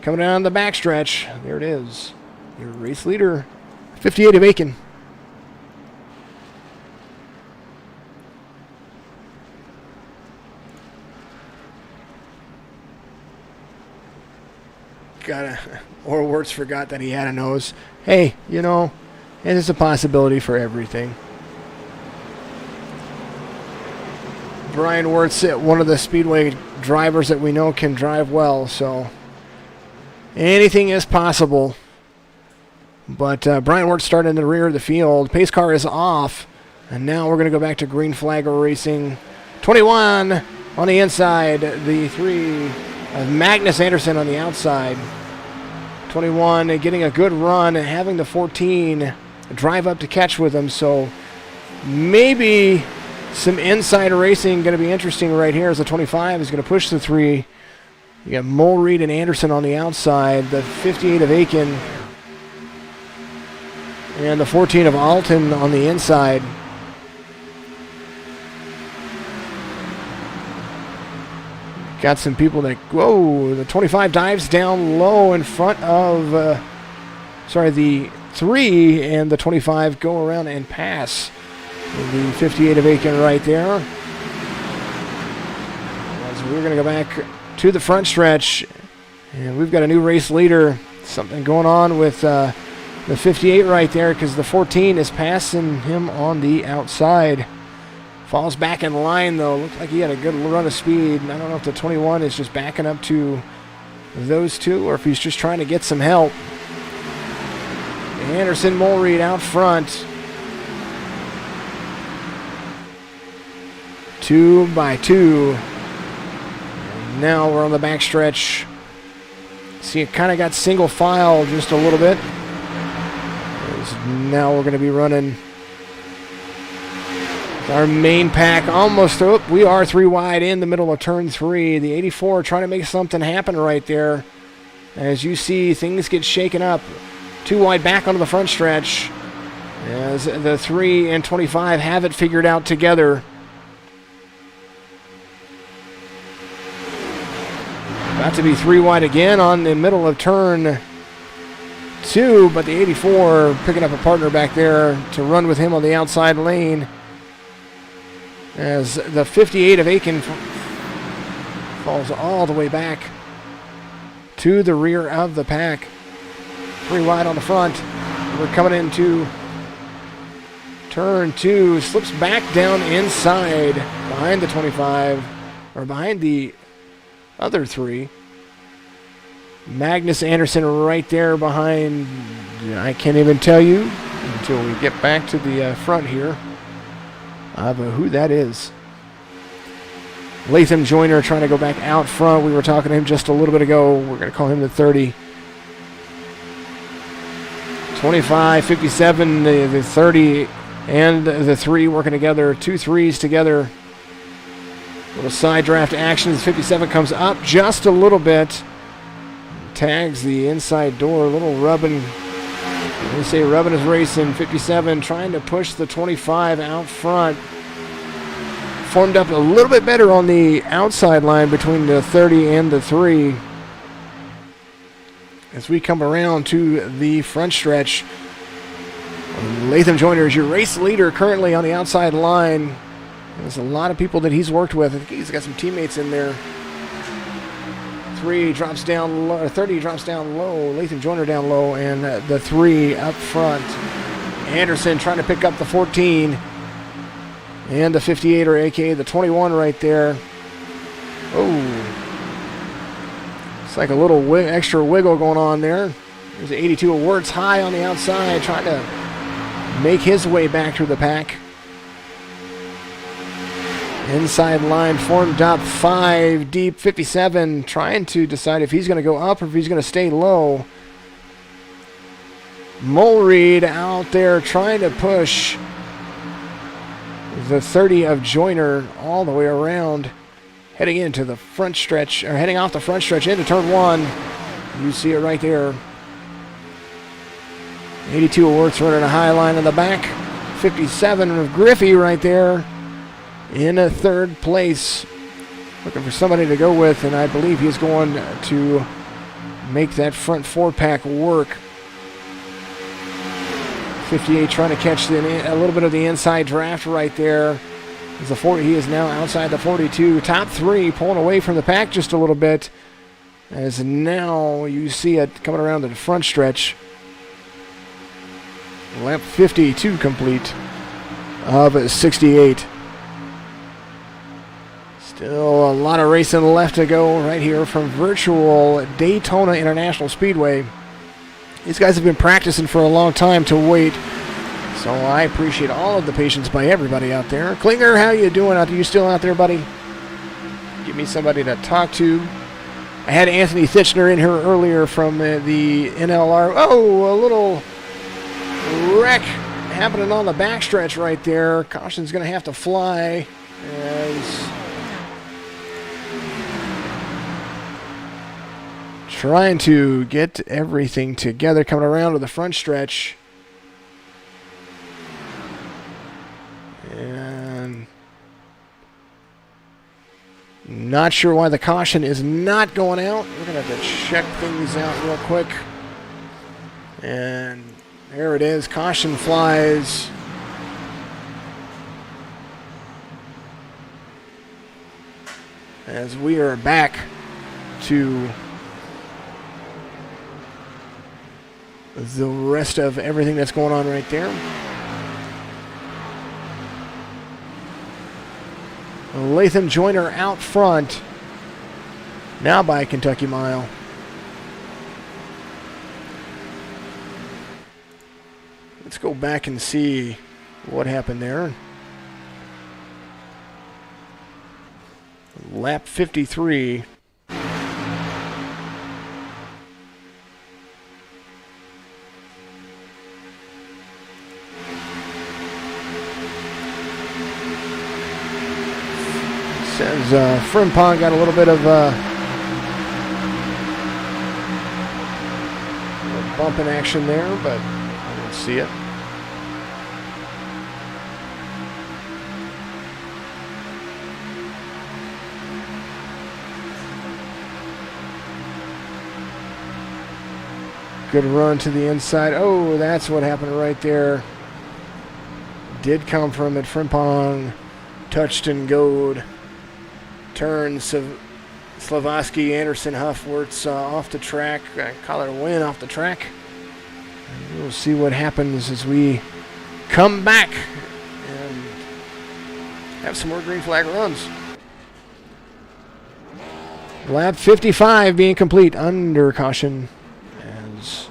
Coming down the backstretch, there it is. Your race leader, 58 of Aiken. Or Wirtz forgot that he had a nose. Hey, you know, it is a possibility for everything. Brian Wirtz, one of the Speedway drivers that we know can drive well, so anything is possible. But Brian Wirtz started in the rear of the field. Pace car is off, and now we're going to go back to green flag racing. 21 on the inside, the 3 of Magnus Anderson on the outside. 21 getting a good run and having the 14 drive up to catch with him. So maybe some inside racing going to be interesting right here as the 25 is going to push the 3. You got Mulreed and Anderson on the outside. The 58 of Aiken and the 14 of Alton on the inside. Got some people that, whoa, the 25 dives down low in front of, the 3 and the 25 go around and pass. And the 58 of Aiken right there. As we're going to go back to the front stretch, and we've got a new race leader. Something going on with the 58 right there because the 14 is passing him on the outside. Falls back in line, though. Looks like he had a good run of speed. And I don't know if the 21 is just backing up to those two or if he's just trying to get some help. Anderson Mulreed out front. 2 by 2. And now we're on the back stretch. See, it kind of got single file just a little bit. Now we're going to be running our main pack almost up. We are 3 wide in the middle of turn 3. The 84 trying to make something happen right there. As you see, things get shaken up. 2 wide back onto the front stretch. As the 3 and 25 have it figured out together. About to be 3 wide again on the middle of turn 2, but the 84 picking up a partner back there to run with him on the outside lane. As the 58 of Aiken falls all the way back to the rear of the pack. 3 wide on the front. We're coming into turn 2. Slips back down inside behind the 25, or behind the other 3. Magnus Anderson right there behind, I can't even tell you until we get back to the front here of who that is. Latham Joyner trying to go back out front. We were talking to him just a little bit ago. We're going to call him the 30. 25, 57, the 30 and the 3 working together. 2 3s together. Little side draft action. The 57 comes up just a little bit. Tags the inside door. A little rubbing. They say rubbing is racing. 57 trying to push the 25 out front. Formed up a little bit better on the outside line between the 30 and the 3. As we come around to the front stretch, Latham Joyner is your race leader currently on the outside line. There's a lot of people that he's worked with. I think he's got some teammates in there. 3 drops down low, or 30 drops down low. Latham Joyner down low, and the 3 up front. Anderson trying to pick up the 14. And the 58, or aka the 21 right there. Oh. It's like a little extra wiggle going on there. There's the 82 of Wirtz high on the outside, trying to make his way back through the pack. Inside line formed up 5 deep. 57 trying to decide if he's going to go up or if he's going to stay low. Mulreed out there trying to push the 30 of Joyner all the way around, heading into the front stretch, or heading off the front stretch into turn 1. You see it right there. 82 of Wirtz running a high line in the back. 57 of Griffey right there in a 3rd place. Looking for somebody to go with, and I believe he's going to make that front 4-pack work. 58 trying to catch a little bit of the inside draft right there. He is now outside the 42. Top 3 pulling away from the pack just a little bit. As now you see it coming around to the front stretch. Lap 52 complete of 68. Still a lot of racing left to go right here from virtual Daytona International Speedway. These guys have been practicing for a long time to wait, so I appreciate all of the patience by everybody out there. Klinger, how you doing out there? You still out there, buddy? Give me somebody to talk to. I had Anthony Thitchner in here earlier from the NLR. Oh, a little wreck happening on the backstretch right there. Caution's going to have to fly as trying to get everything together, coming around to the front stretch. And not sure why the caution is not going out. We're going to have to check things out real quick. And there it is. Caution flies. As we are back to the rest of everything that's going on right there. Latham Joyner out front, now by a Kentucky mile. Let's go back and see what happened there. Lap 53. Says Frimpong got a little bit of bump in action there, but I didn't see it. Good run to the inside. Oh, that's what happened right there. Did come from it. Frimpong touched and goed. Turns Slavoski, Anderson, Huff, Wirtz off the track. Collar win off the track. And we'll see what happens as we come back and have some more green flag runs. Lap 55 being complete under caution. As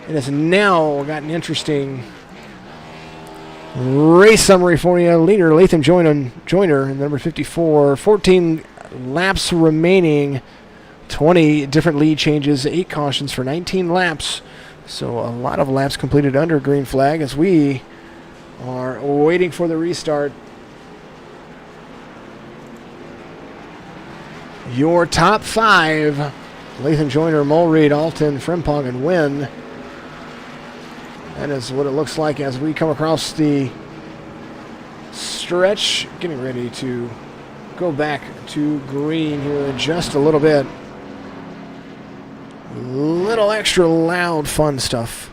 it has now gotten interesting. Race summary for you. Leader Latham Joyner, number 54. 14 laps remaining. 20 different lead changes. 8 cautions for 19 laps. So a lot of laps completed under green flag as we are waiting for the restart. Your top 5. Latham Joyner, Mulreed, Alton, Frimpong, and Wynn. That is what it looks like as we come across the stretch. Getting ready to go back to green here in just a little bit. Little extra loud fun stuff.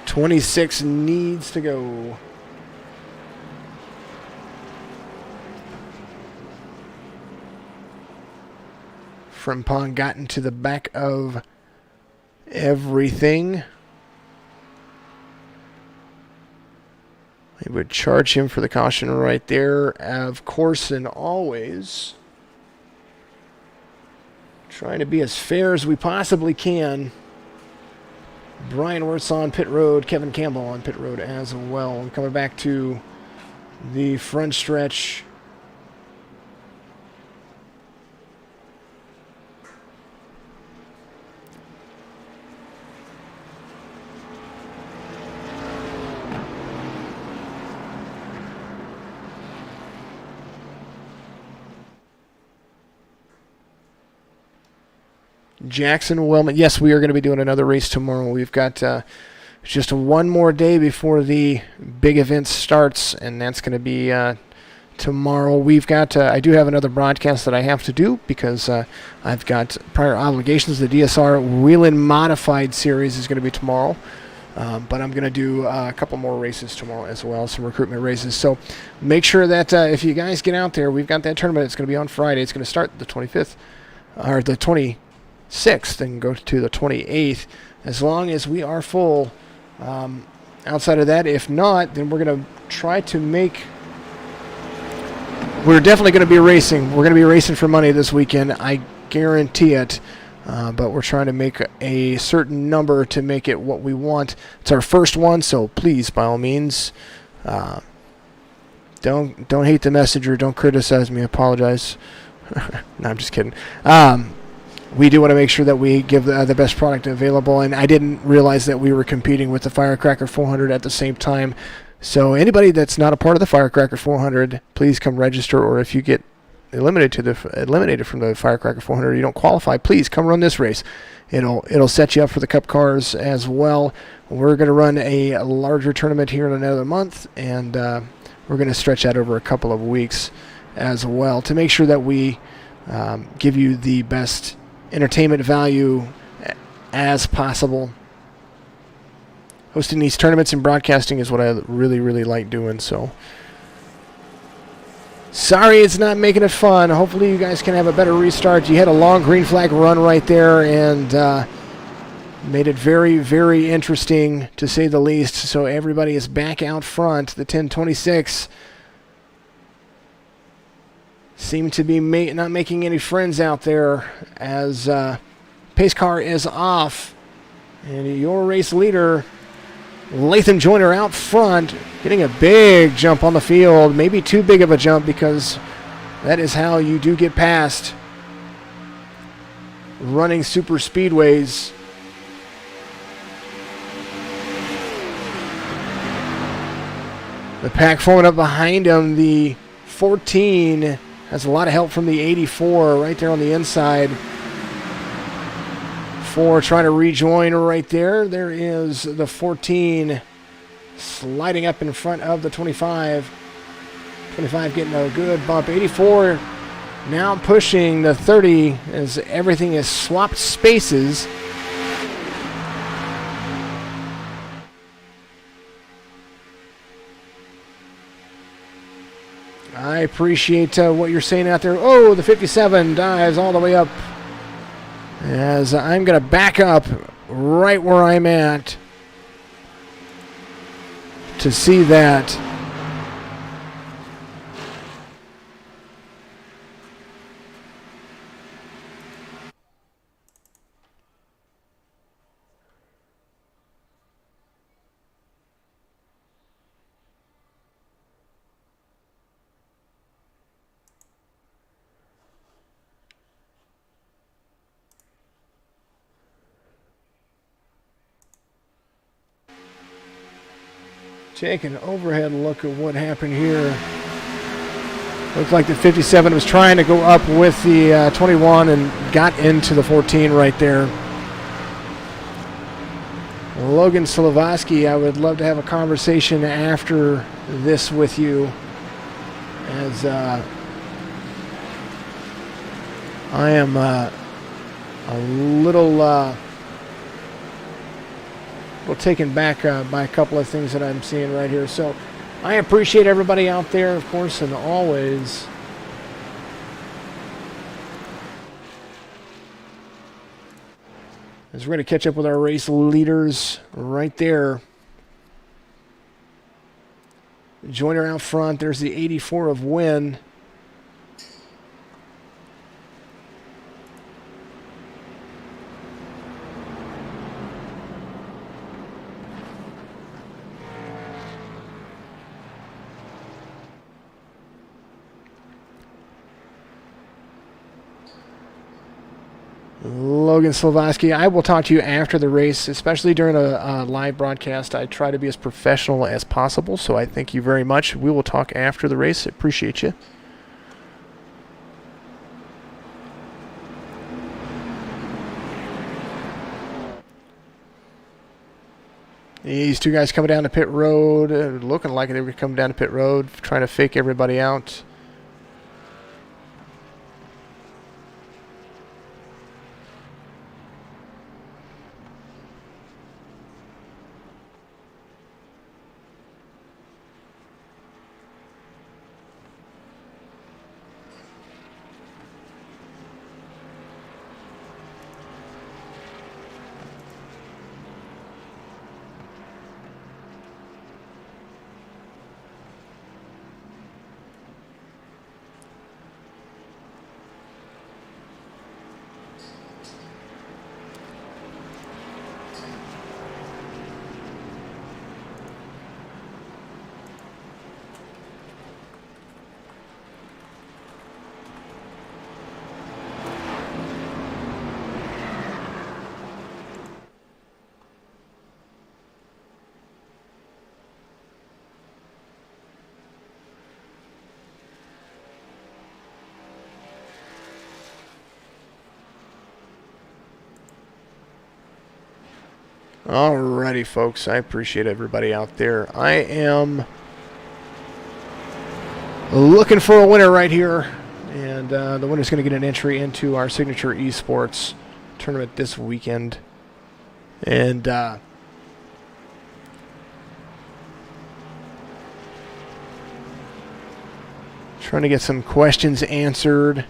.26 needs to go. Frimpong got into the back of everything. They would charge him for the caution right there, of course, and always. Trying to be as fair as we possibly can. Brian Wirtz on pit road, Kevin Campbell on pit road as well. And coming back to the front stretch. Jackson Wellman. Yes, we are going to be doing another race tomorrow. We've got just one more day before the big event starts, and that's going to be tomorrow. We've got, I do have another broadcast that I have to do because I've got prior obligations. The DSR Wheeling Modified Series is going to be tomorrow. But I'm going to do a couple more races tomorrow as well, some recruitment races. So make sure that if you guys get out there, we've got that tournament. It's going to be on Friday. It's going to start the 25th, or the 26th, and go to the 28th, as long as we are full. Outside of that, if not, then we're going to try to make... We're definitely going to be racing. We're going to be racing for money this weekend. I guarantee it. But we're trying to make a certain number to make it what we want. It's our first one, so please, by all means, don't hate the messenger. Don't criticize me. I apologize. No, I'm just kidding. We do want to make sure that we give the best product available, and I didn't realize that we were competing with the Firecracker 400 at the same time. So anybody that's not a part of the Firecracker 400, please come register, or if you get eliminated from the Firecracker 400, you don't qualify, please come run this race. It'll set you up for the Cup cars as well. We're going to run a larger tournament here in another month, and we're going to stretch that over a couple of weeks as well to make sure that we give you the best entertainment value as possible. Hosting these tournaments and broadcasting is what I really, really like doing, so sorry it's not making it fun. Hopefully you guys can have a better restart. You had a long green flag run right there and made it very, very interesting, to say the least. So everybody is back out front. The 1026 seem to be not making any friends out there as pace car is off. And your race leader, Latham Joyner, out front, getting a big jump on the field. Maybe too big of a jump, because that is how you do get past running super speedways. The pack forming up behind him. The 14 has a lot of help from the 84 right there on the inside. 4 trying to rejoin right there. There is the 14 sliding up in front of the 25. 25 getting a good bump. 84 now pushing the 30 as everything is swapped spaces. I appreciate what you're saying out there. Oh, the 57 dives all the way up. As I'm going to back up right where I'm at to see that. Take an overhead look at what happened here. Looks like the 57 was trying to go up with the 21 and got into the 14 right there. Logan Slavoski, I would love to have a conversation after this with you, as I am a little taken back by a couple of things that I'm seeing right here. So I appreciate everybody out there, of course, and always. As we're going to catch up with our race leaders right there. Joiner out front. There's the 84 of Wynn. Logan Slavoski, I will talk to you after the race, especially during a live broadcast. I try to be as professional as possible, so I thank you very much. We will talk after the race. I appreciate you. These two guys coming down to pit road, looking like they were coming down to pit road, trying to fake everybody out. Alrighty, folks. I appreciate everybody out there. I am looking for a winner right here. And the winner's going to get an entry into our Signature Esports Tournament this weekend. And trying to get some questions answered.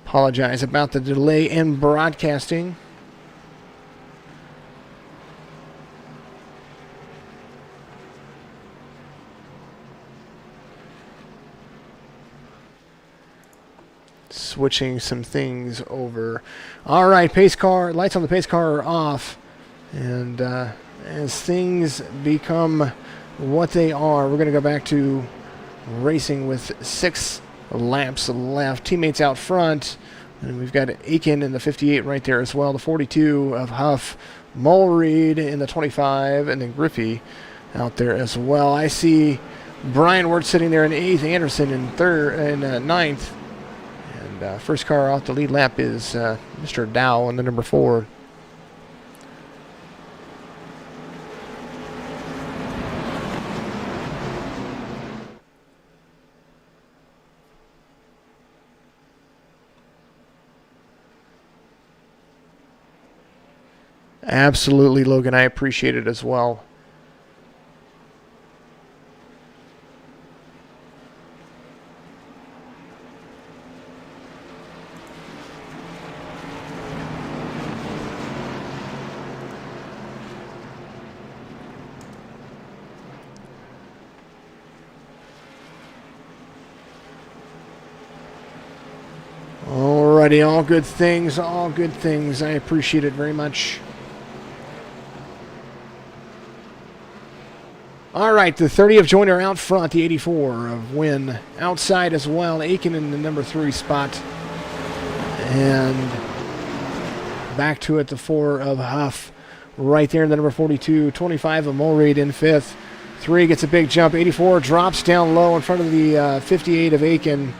Apologize about the delay in broadcasting. Switching some things over. All right, pace car, lights on the pace car are off. And as things become what they are, we're going to go back to racing with 6 laps left. Teammates out front. And we've got Aiken in the 58 right there as well. The 42 of Huff Mulreed in the 25, and then Griffey out there as well. I see Brian Wirtz sitting there in 8th, Anderson in 9th. And first car off the lead lap is Mr. Dow in the number 4. Absolutely, Logan. I appreciate it as well. Alrighty, all good things, all good things. I appreciate it very much. All right, the 30 of Joyner out front, the 84 of Wynn outside as well. Aiken in the number 3 spot. And back to it, the 4 of Huff right there in the number 42. 25 of Mulreed in 5th. 3 gets a big jump. 84 drops down low in front of the 58 of Aiken.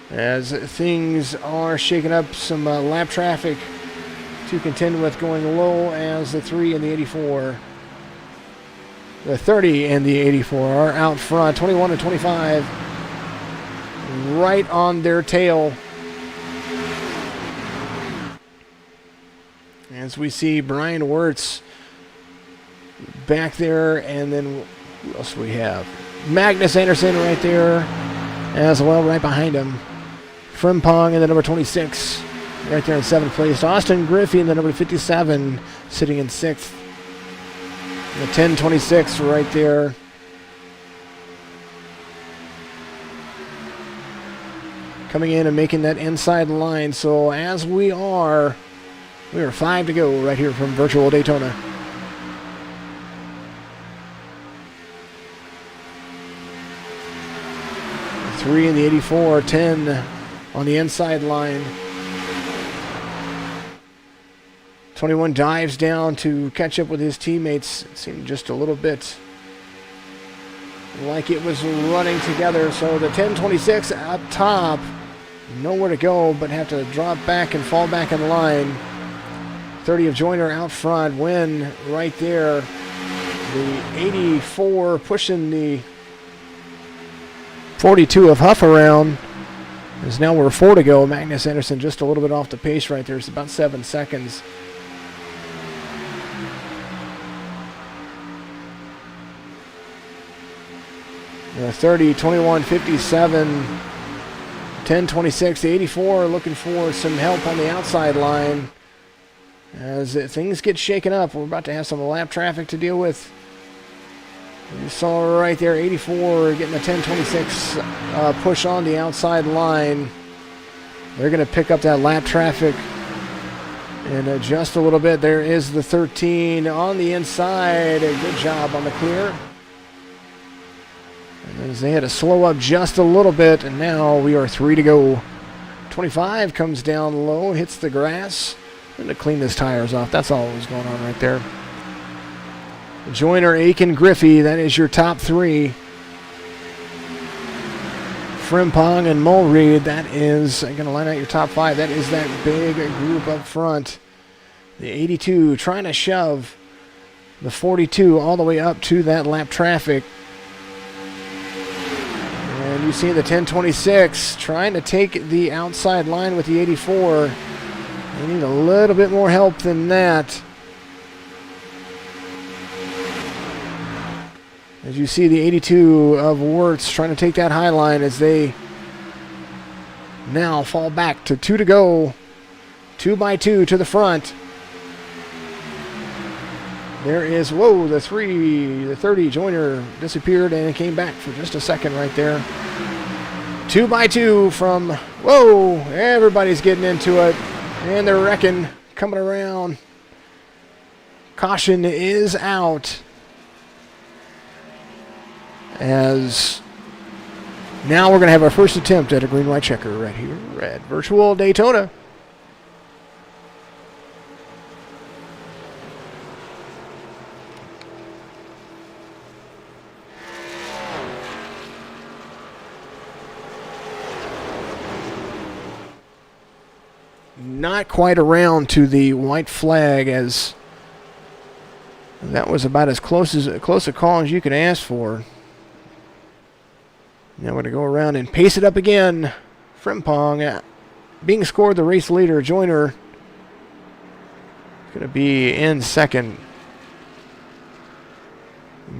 As things are shaking up, some lap traffic to contend with, going low as the 3 and the 84. The 30 and the 84 are out front. 21 and 25 right on their tail. As we see Brian Wirtz back there, and then who else do we have? Magnus Anderson right there as well, right behind him. Frimpong in the number 26. Right there in 7th place. Austin Griffey in the number 57, sitting in 6th. The 1026 right there. Coming in and making that inside line. So as we are 5 to go right here from virtual Daytona. The 3 and the 84, 10 on the inside line. 21 dives down to catch up with his teammates. It seemed just a little bit like it was running together. So the 1026 up top, nowhere to go, but have to drop back and fall back in line. 30 of Joyner out front. Win right there. The 84 pushing the 42 of Huff around. As now we're 4 to go. Magnus Anderson just a little bit off the pace right there. It's about 7 seconds. The 30, 21, 57, 10, 26, 84 looking for some help on the outside line. As things get shaken up, we're about to have some lap traffic to deal with. You saw right there, 84 getting the 10-26 push on the outside line. They're going to pick up that lap traffic and adjust a little bit. There is the 13 on the inside. A good job on the clear. As they had to slow up just a little bit, and now we are 3 to go. 25 comes down low, hits the grass. I'm going to clean his tires off. That's all that was going on right there. Joyner, Aiken, Griffey, that is your top 3. Frimpong and Mulreed, that is going to line out your top 5. That is that big group up front. The 82 trying to shove the 42 all the way up to that lap traffic. And you see the 1026 trying to take the outside line with the 84. They need a little bit more help than that. As you see the 82 of Wirtz trying to take that high line as they now fall back to 2 to go. 2 by 2 to the front. There is, whoa, the 30 Joyner disappeared and came back for just a second right there. 2 by 2 from, whoa, everybody's getting into it. And they're wrecking, coming around. Caution is out. As now we're going to have our first attempt at a green-white checker right here at Virtual Daytona. not quite around to the white flag, as that was about as close a call as you could ask for. Now we're going to go around and pace it up again. Frimpong being scored the race leader. Joyner going to be in second.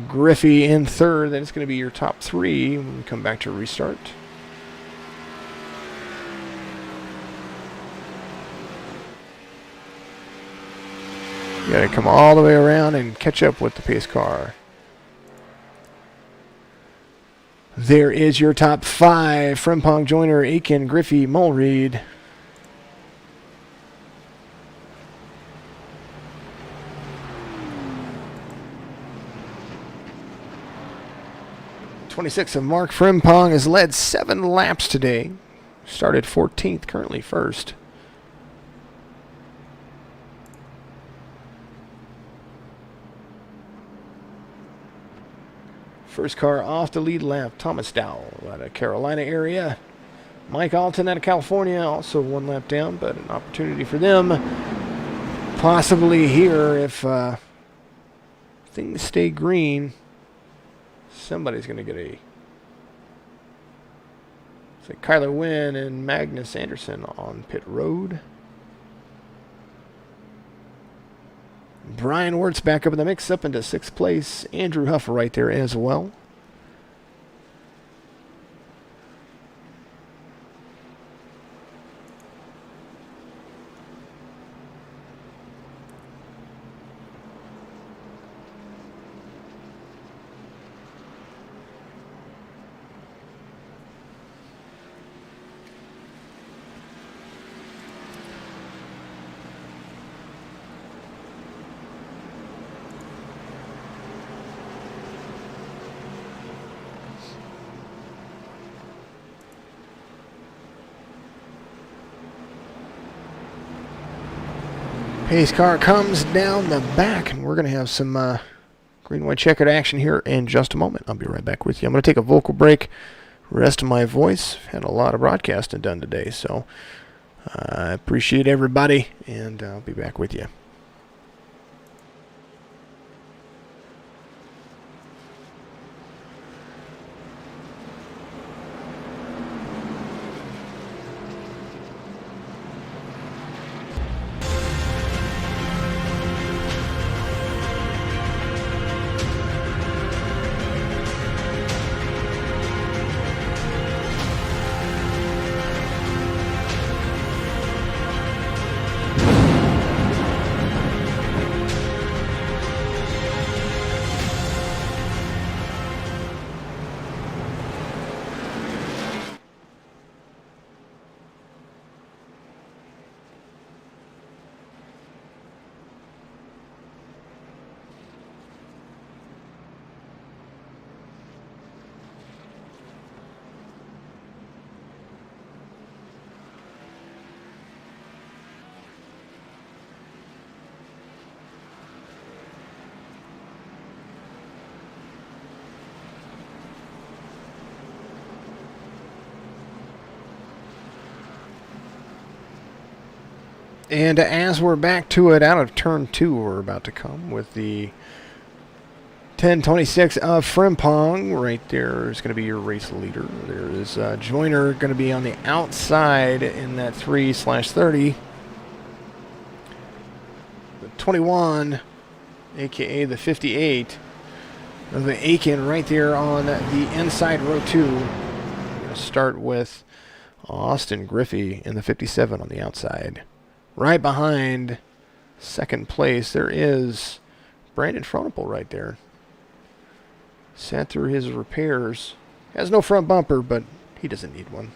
Griffey in third. Then it's going to be your top three when we come back to restart. You got to come all the way around and catch up with the pace car. There is your top five. Frimpong, Joyner, Aiken, Griffey, Mulreed. '26 of Mark Frimpong has led 7 laps today. Started 14th, currently first. First car off the lead lap, Thomas Dowell out of Carolina area. Mike Alton out of California, also 1 lap down, but an opportunity for them possibly here if things stay green. Somebody's going to get a... It's like Kyler Wynn and Magnus Anderson on pit road. Brian Wirtz back up in the mix, up into 6th place. Andrew Huff right there as well. Pace car comes down the back, and we're going to have some green-white checkered action here in just a moment. I'll be right back with you. I'm going to take a vocal break, rest of my voice. Had a lot of broadcasting done today, so I appreciate everybody, and I'll be back with you. And as we're back to it, out of turn 2, we're about to come with the 1026 of Frimpong. Right there is going to be your race leader. There is Joyner going to be on the outside in that 3/30. The 21, a.k.a. the 58, of the Aiken right there on the inside row 2. We're going to start with Austin Griffey in the 57 on the outside. Right behind second place, there is Brandon Fronapel right there. Sat through his repairs. Has no front bumper, but he doesn't need one.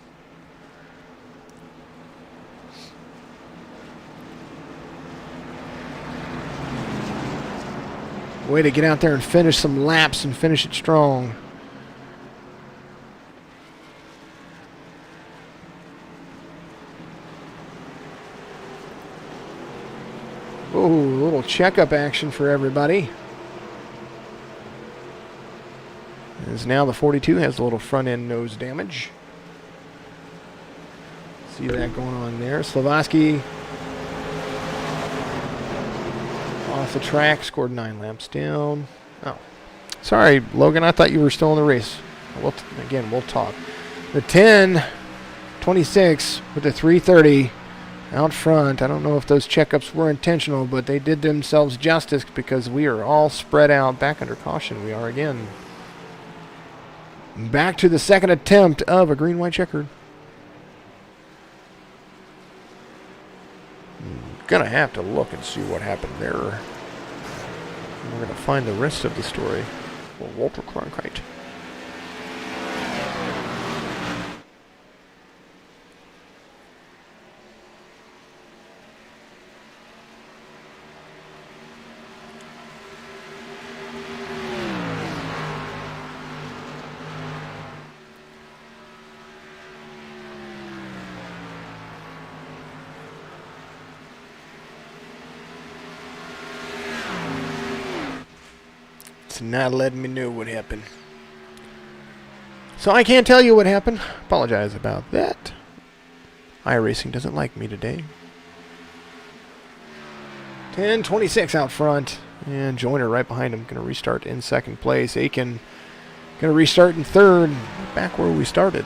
Way to get out there and finish some laps and finish it strong. Oh, a little checkup action for everybody. As now the 42 has a little front end nose damage. See that going on there. Slavoski Off the track, scored 9 laps down. Oh, sorry, Logan. I thought you were still in the race. Again, we'll talk. The 10:26 with the 3:30 out front. I don't know if those checkups were intentional, but they did themselves justice because we are all spread out. Back under caution, we are again. Back to the second attempt of a green-white checkered. Gonna have to look and see what happened there. We're gonna find the rest of the story for Walter Cronkite. It's not letting me know what happened. So I can't tell you what happened. Apologize about that. iRacing doesn't like me today. 10:26 out front. And Joyner right behind him. Going to restart in second place. Aiken going to restart in third. Back where we started.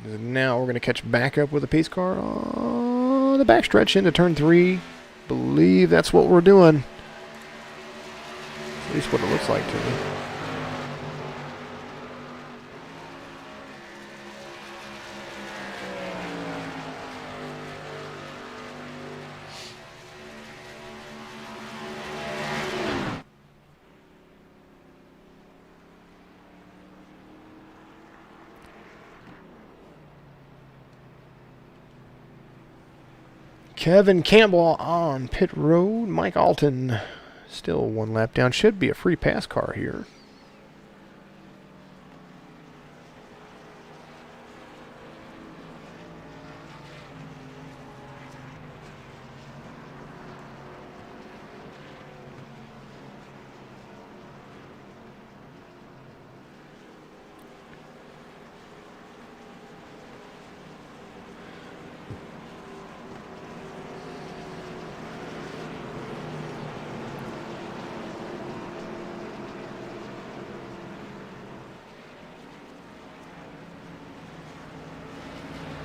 Now we're going to catch back up with a pace car on the backstretch into turn 3. Believe that's what we're doing. At least what it looks like to me. Kevin Campbell on pit road. Mike Alton still 1 lap down. Should be a free pass car here.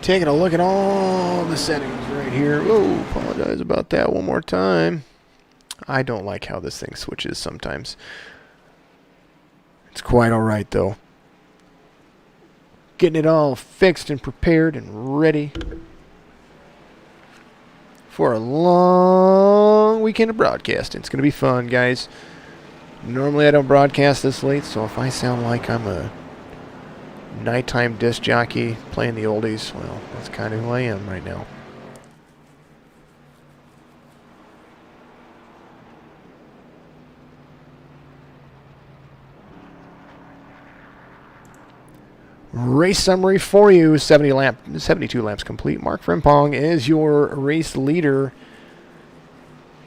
Taking a look at all the settings right here. Oh, apologize about that one more time. I don't like how this thing switches sometimes. It's quite alright though. Getting it all fixed and prepared and ready for a long weekend of broadcasting. It's going to be fun, guys. Normally I don't broadcast this late, so if I sound like I'm a nighttime disc jockey playing the oldies, well, that's kind of who I am right now. Race summary for you. 72 laps complete. Mark Frimpong is your race leader.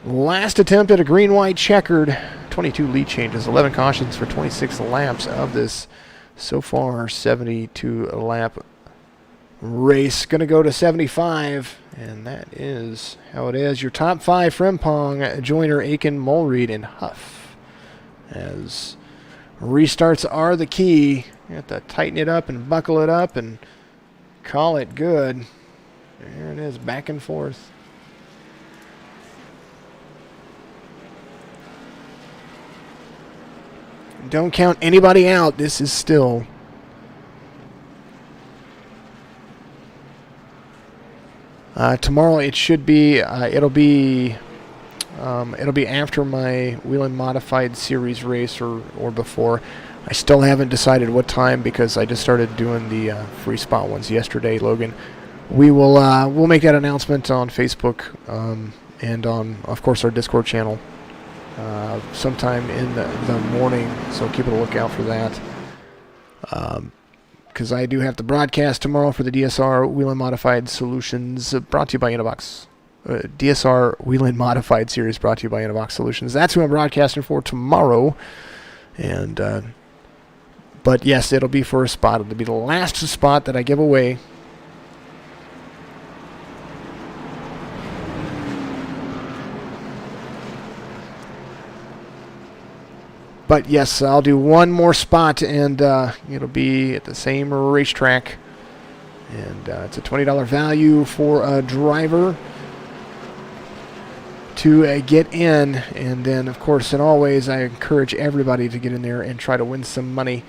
Last attempt at a green-white checkered. 22 lead changes, 11 cautions for 26 laps of this so far 72 lap race. Going to go to 75, and that is how it is. Your top 5: Frimpong, Joyner, Aiken, Mulreed, and Huff. As restarts are the key. You have to tighten it up and buckle it up and call it good. There it is, back and forth. Don't count anybody out. This is still tomorrow. It should be. It'll be after my Wheel and Modified Series race or before. I still haven't decided what time because I just started doing the free spot ones yesterday, Logan. We'll make that announcement on Facebook and on, of course, our Discord channel sometime in the morning. So keep a lookout for that. Because I do have to broadcast tomorrow for the DSR Wheel and Modified Solutions, brought to you by Innobox. DSR Wheel and Modified Series brought to you by Innobox Solutions. That's who I'm broadcasting for tomorrow. And But yes, it'll be for a spot. It'll be the last spot that I give away. But yes, I'll do one more spot, and it'll be at the same racetrack. And it's a $20 value for a driver to get in. And then, of course, and always, I encourage everybody to get in there and try to win some money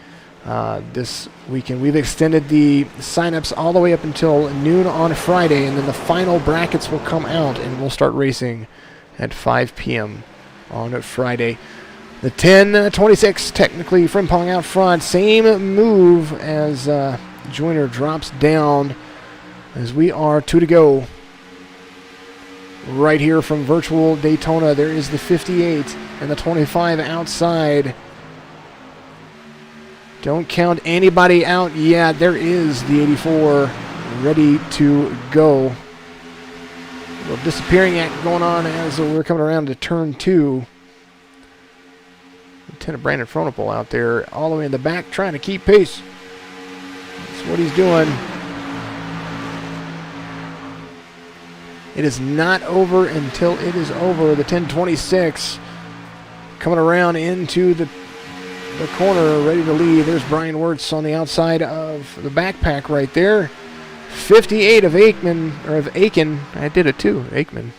this weekend. We've extended the sign-ups all the way up until noon on Friday, and then the final brackets will come out, and we'll start racing at 5 p.m. on Friday. The 10-26, technically Frimpong out front. Same move as Joyner drops down as we are 2 to go. Right here from virtual Daytona, there is the 58 and the 25 outside. Don't count anybody out yet. There is the 84 ready to go. A little disappearing act going on as we're coming around to turn 2. Lieutenant Brandon Fronopol out there all the way in the back trying to keep pace. That's what he's doing. It is not over until it is over. The 10-26 coming around into the corner, ready to lead. There's Brian Wirtz on the outside of the backpack right there. 58 of Aiken. I did it too, Aikman.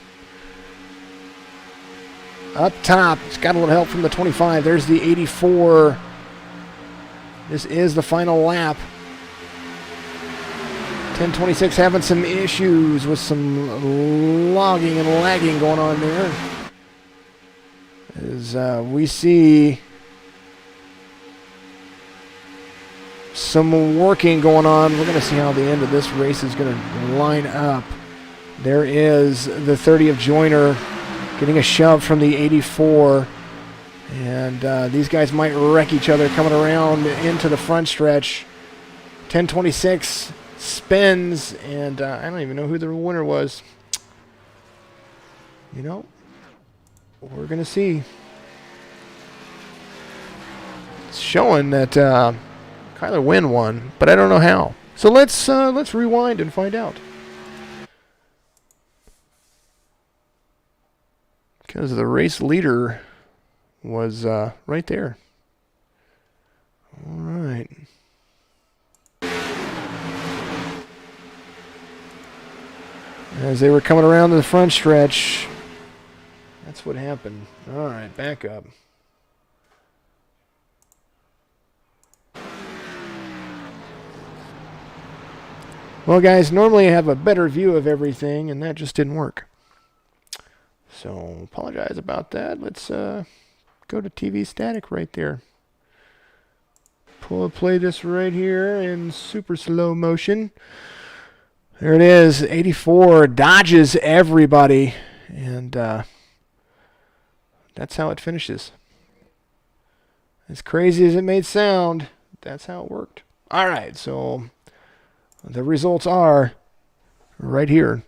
Up top, it's got a little help from the 25. There's the 84. This is the final lap. 10-26 having some issues with some logging and lagging going on there. As we see some working going on. We're going to see how the end of this race is going to line up. There is the 30 of Joyner getting a shove from the 84. And these guys might wreck each other coming around into the front stretch. 10-26 spins, and I don't even know who the winner was. You know, we're going to see. It's showing that Kyler Wynn won, but I don't know how. So let's rewind and find out. Because the race leader was right there. All right. As they were coming around to the front stretch, that's what happened. All right, back up. Well, guys, normally I have a better view of everything, and that just didn't work. So, apologize about that. Let's go to TV static right there. Play this right here in super slow motion. There it is. 84 dodges everybody, and that's how it finishes. As crazy as it may sound, that's how it worked. All right, so the results are right here.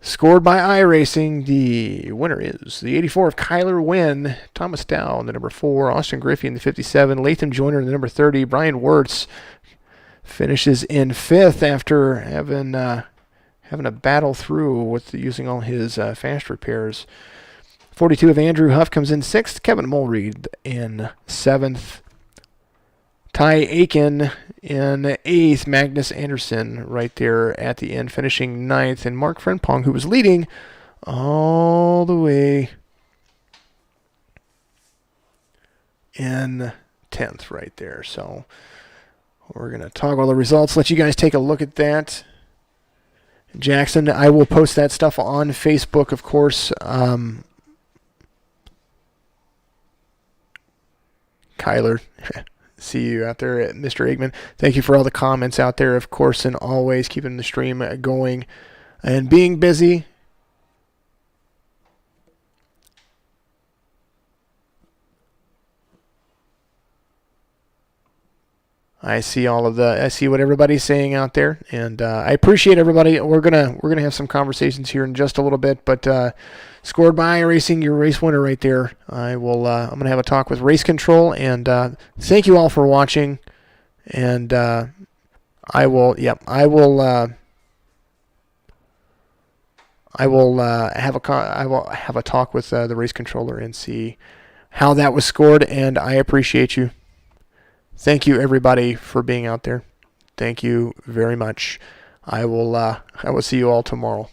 Scored by iRacing, the winner is the 84 of Kyler Wynn, Thomas Dow in the number 4, Austin Griffey in the 57, Latham Joyner in the number 30, Brian Wirtz finishes in 5th after having a battle through with using all his fast repairs. 42 of Andrew Huff comes in 6th, Kevin Mulreed in 7th, Ty Aiken in 8th, Magnus Anderson right there at the end finishing 9th, and Mark Frimpong, who was leading all the way in 10th right there. So we're going to toggle the results, let you guys take a look at that. Jackson, I will post that stuff on Facebook, of course. Kyler, see you out there, Mr. Eggman. Thank you for all the comments out there, of course, and always keeping the stream going and being busy. I see I see what everybody's saying out there, and I appreciate everybody. We're gonna have some conversations here in just a little bit, but Scored by Racing, your race winner right there. I'm gonna have a talk with Race Control, and thank you all for watching. And I will have a talk with the race controller and see how that was scored. And I appreciate you. Thank you, everybody, for being out there. Thank you very much. I will see you all tomorrow.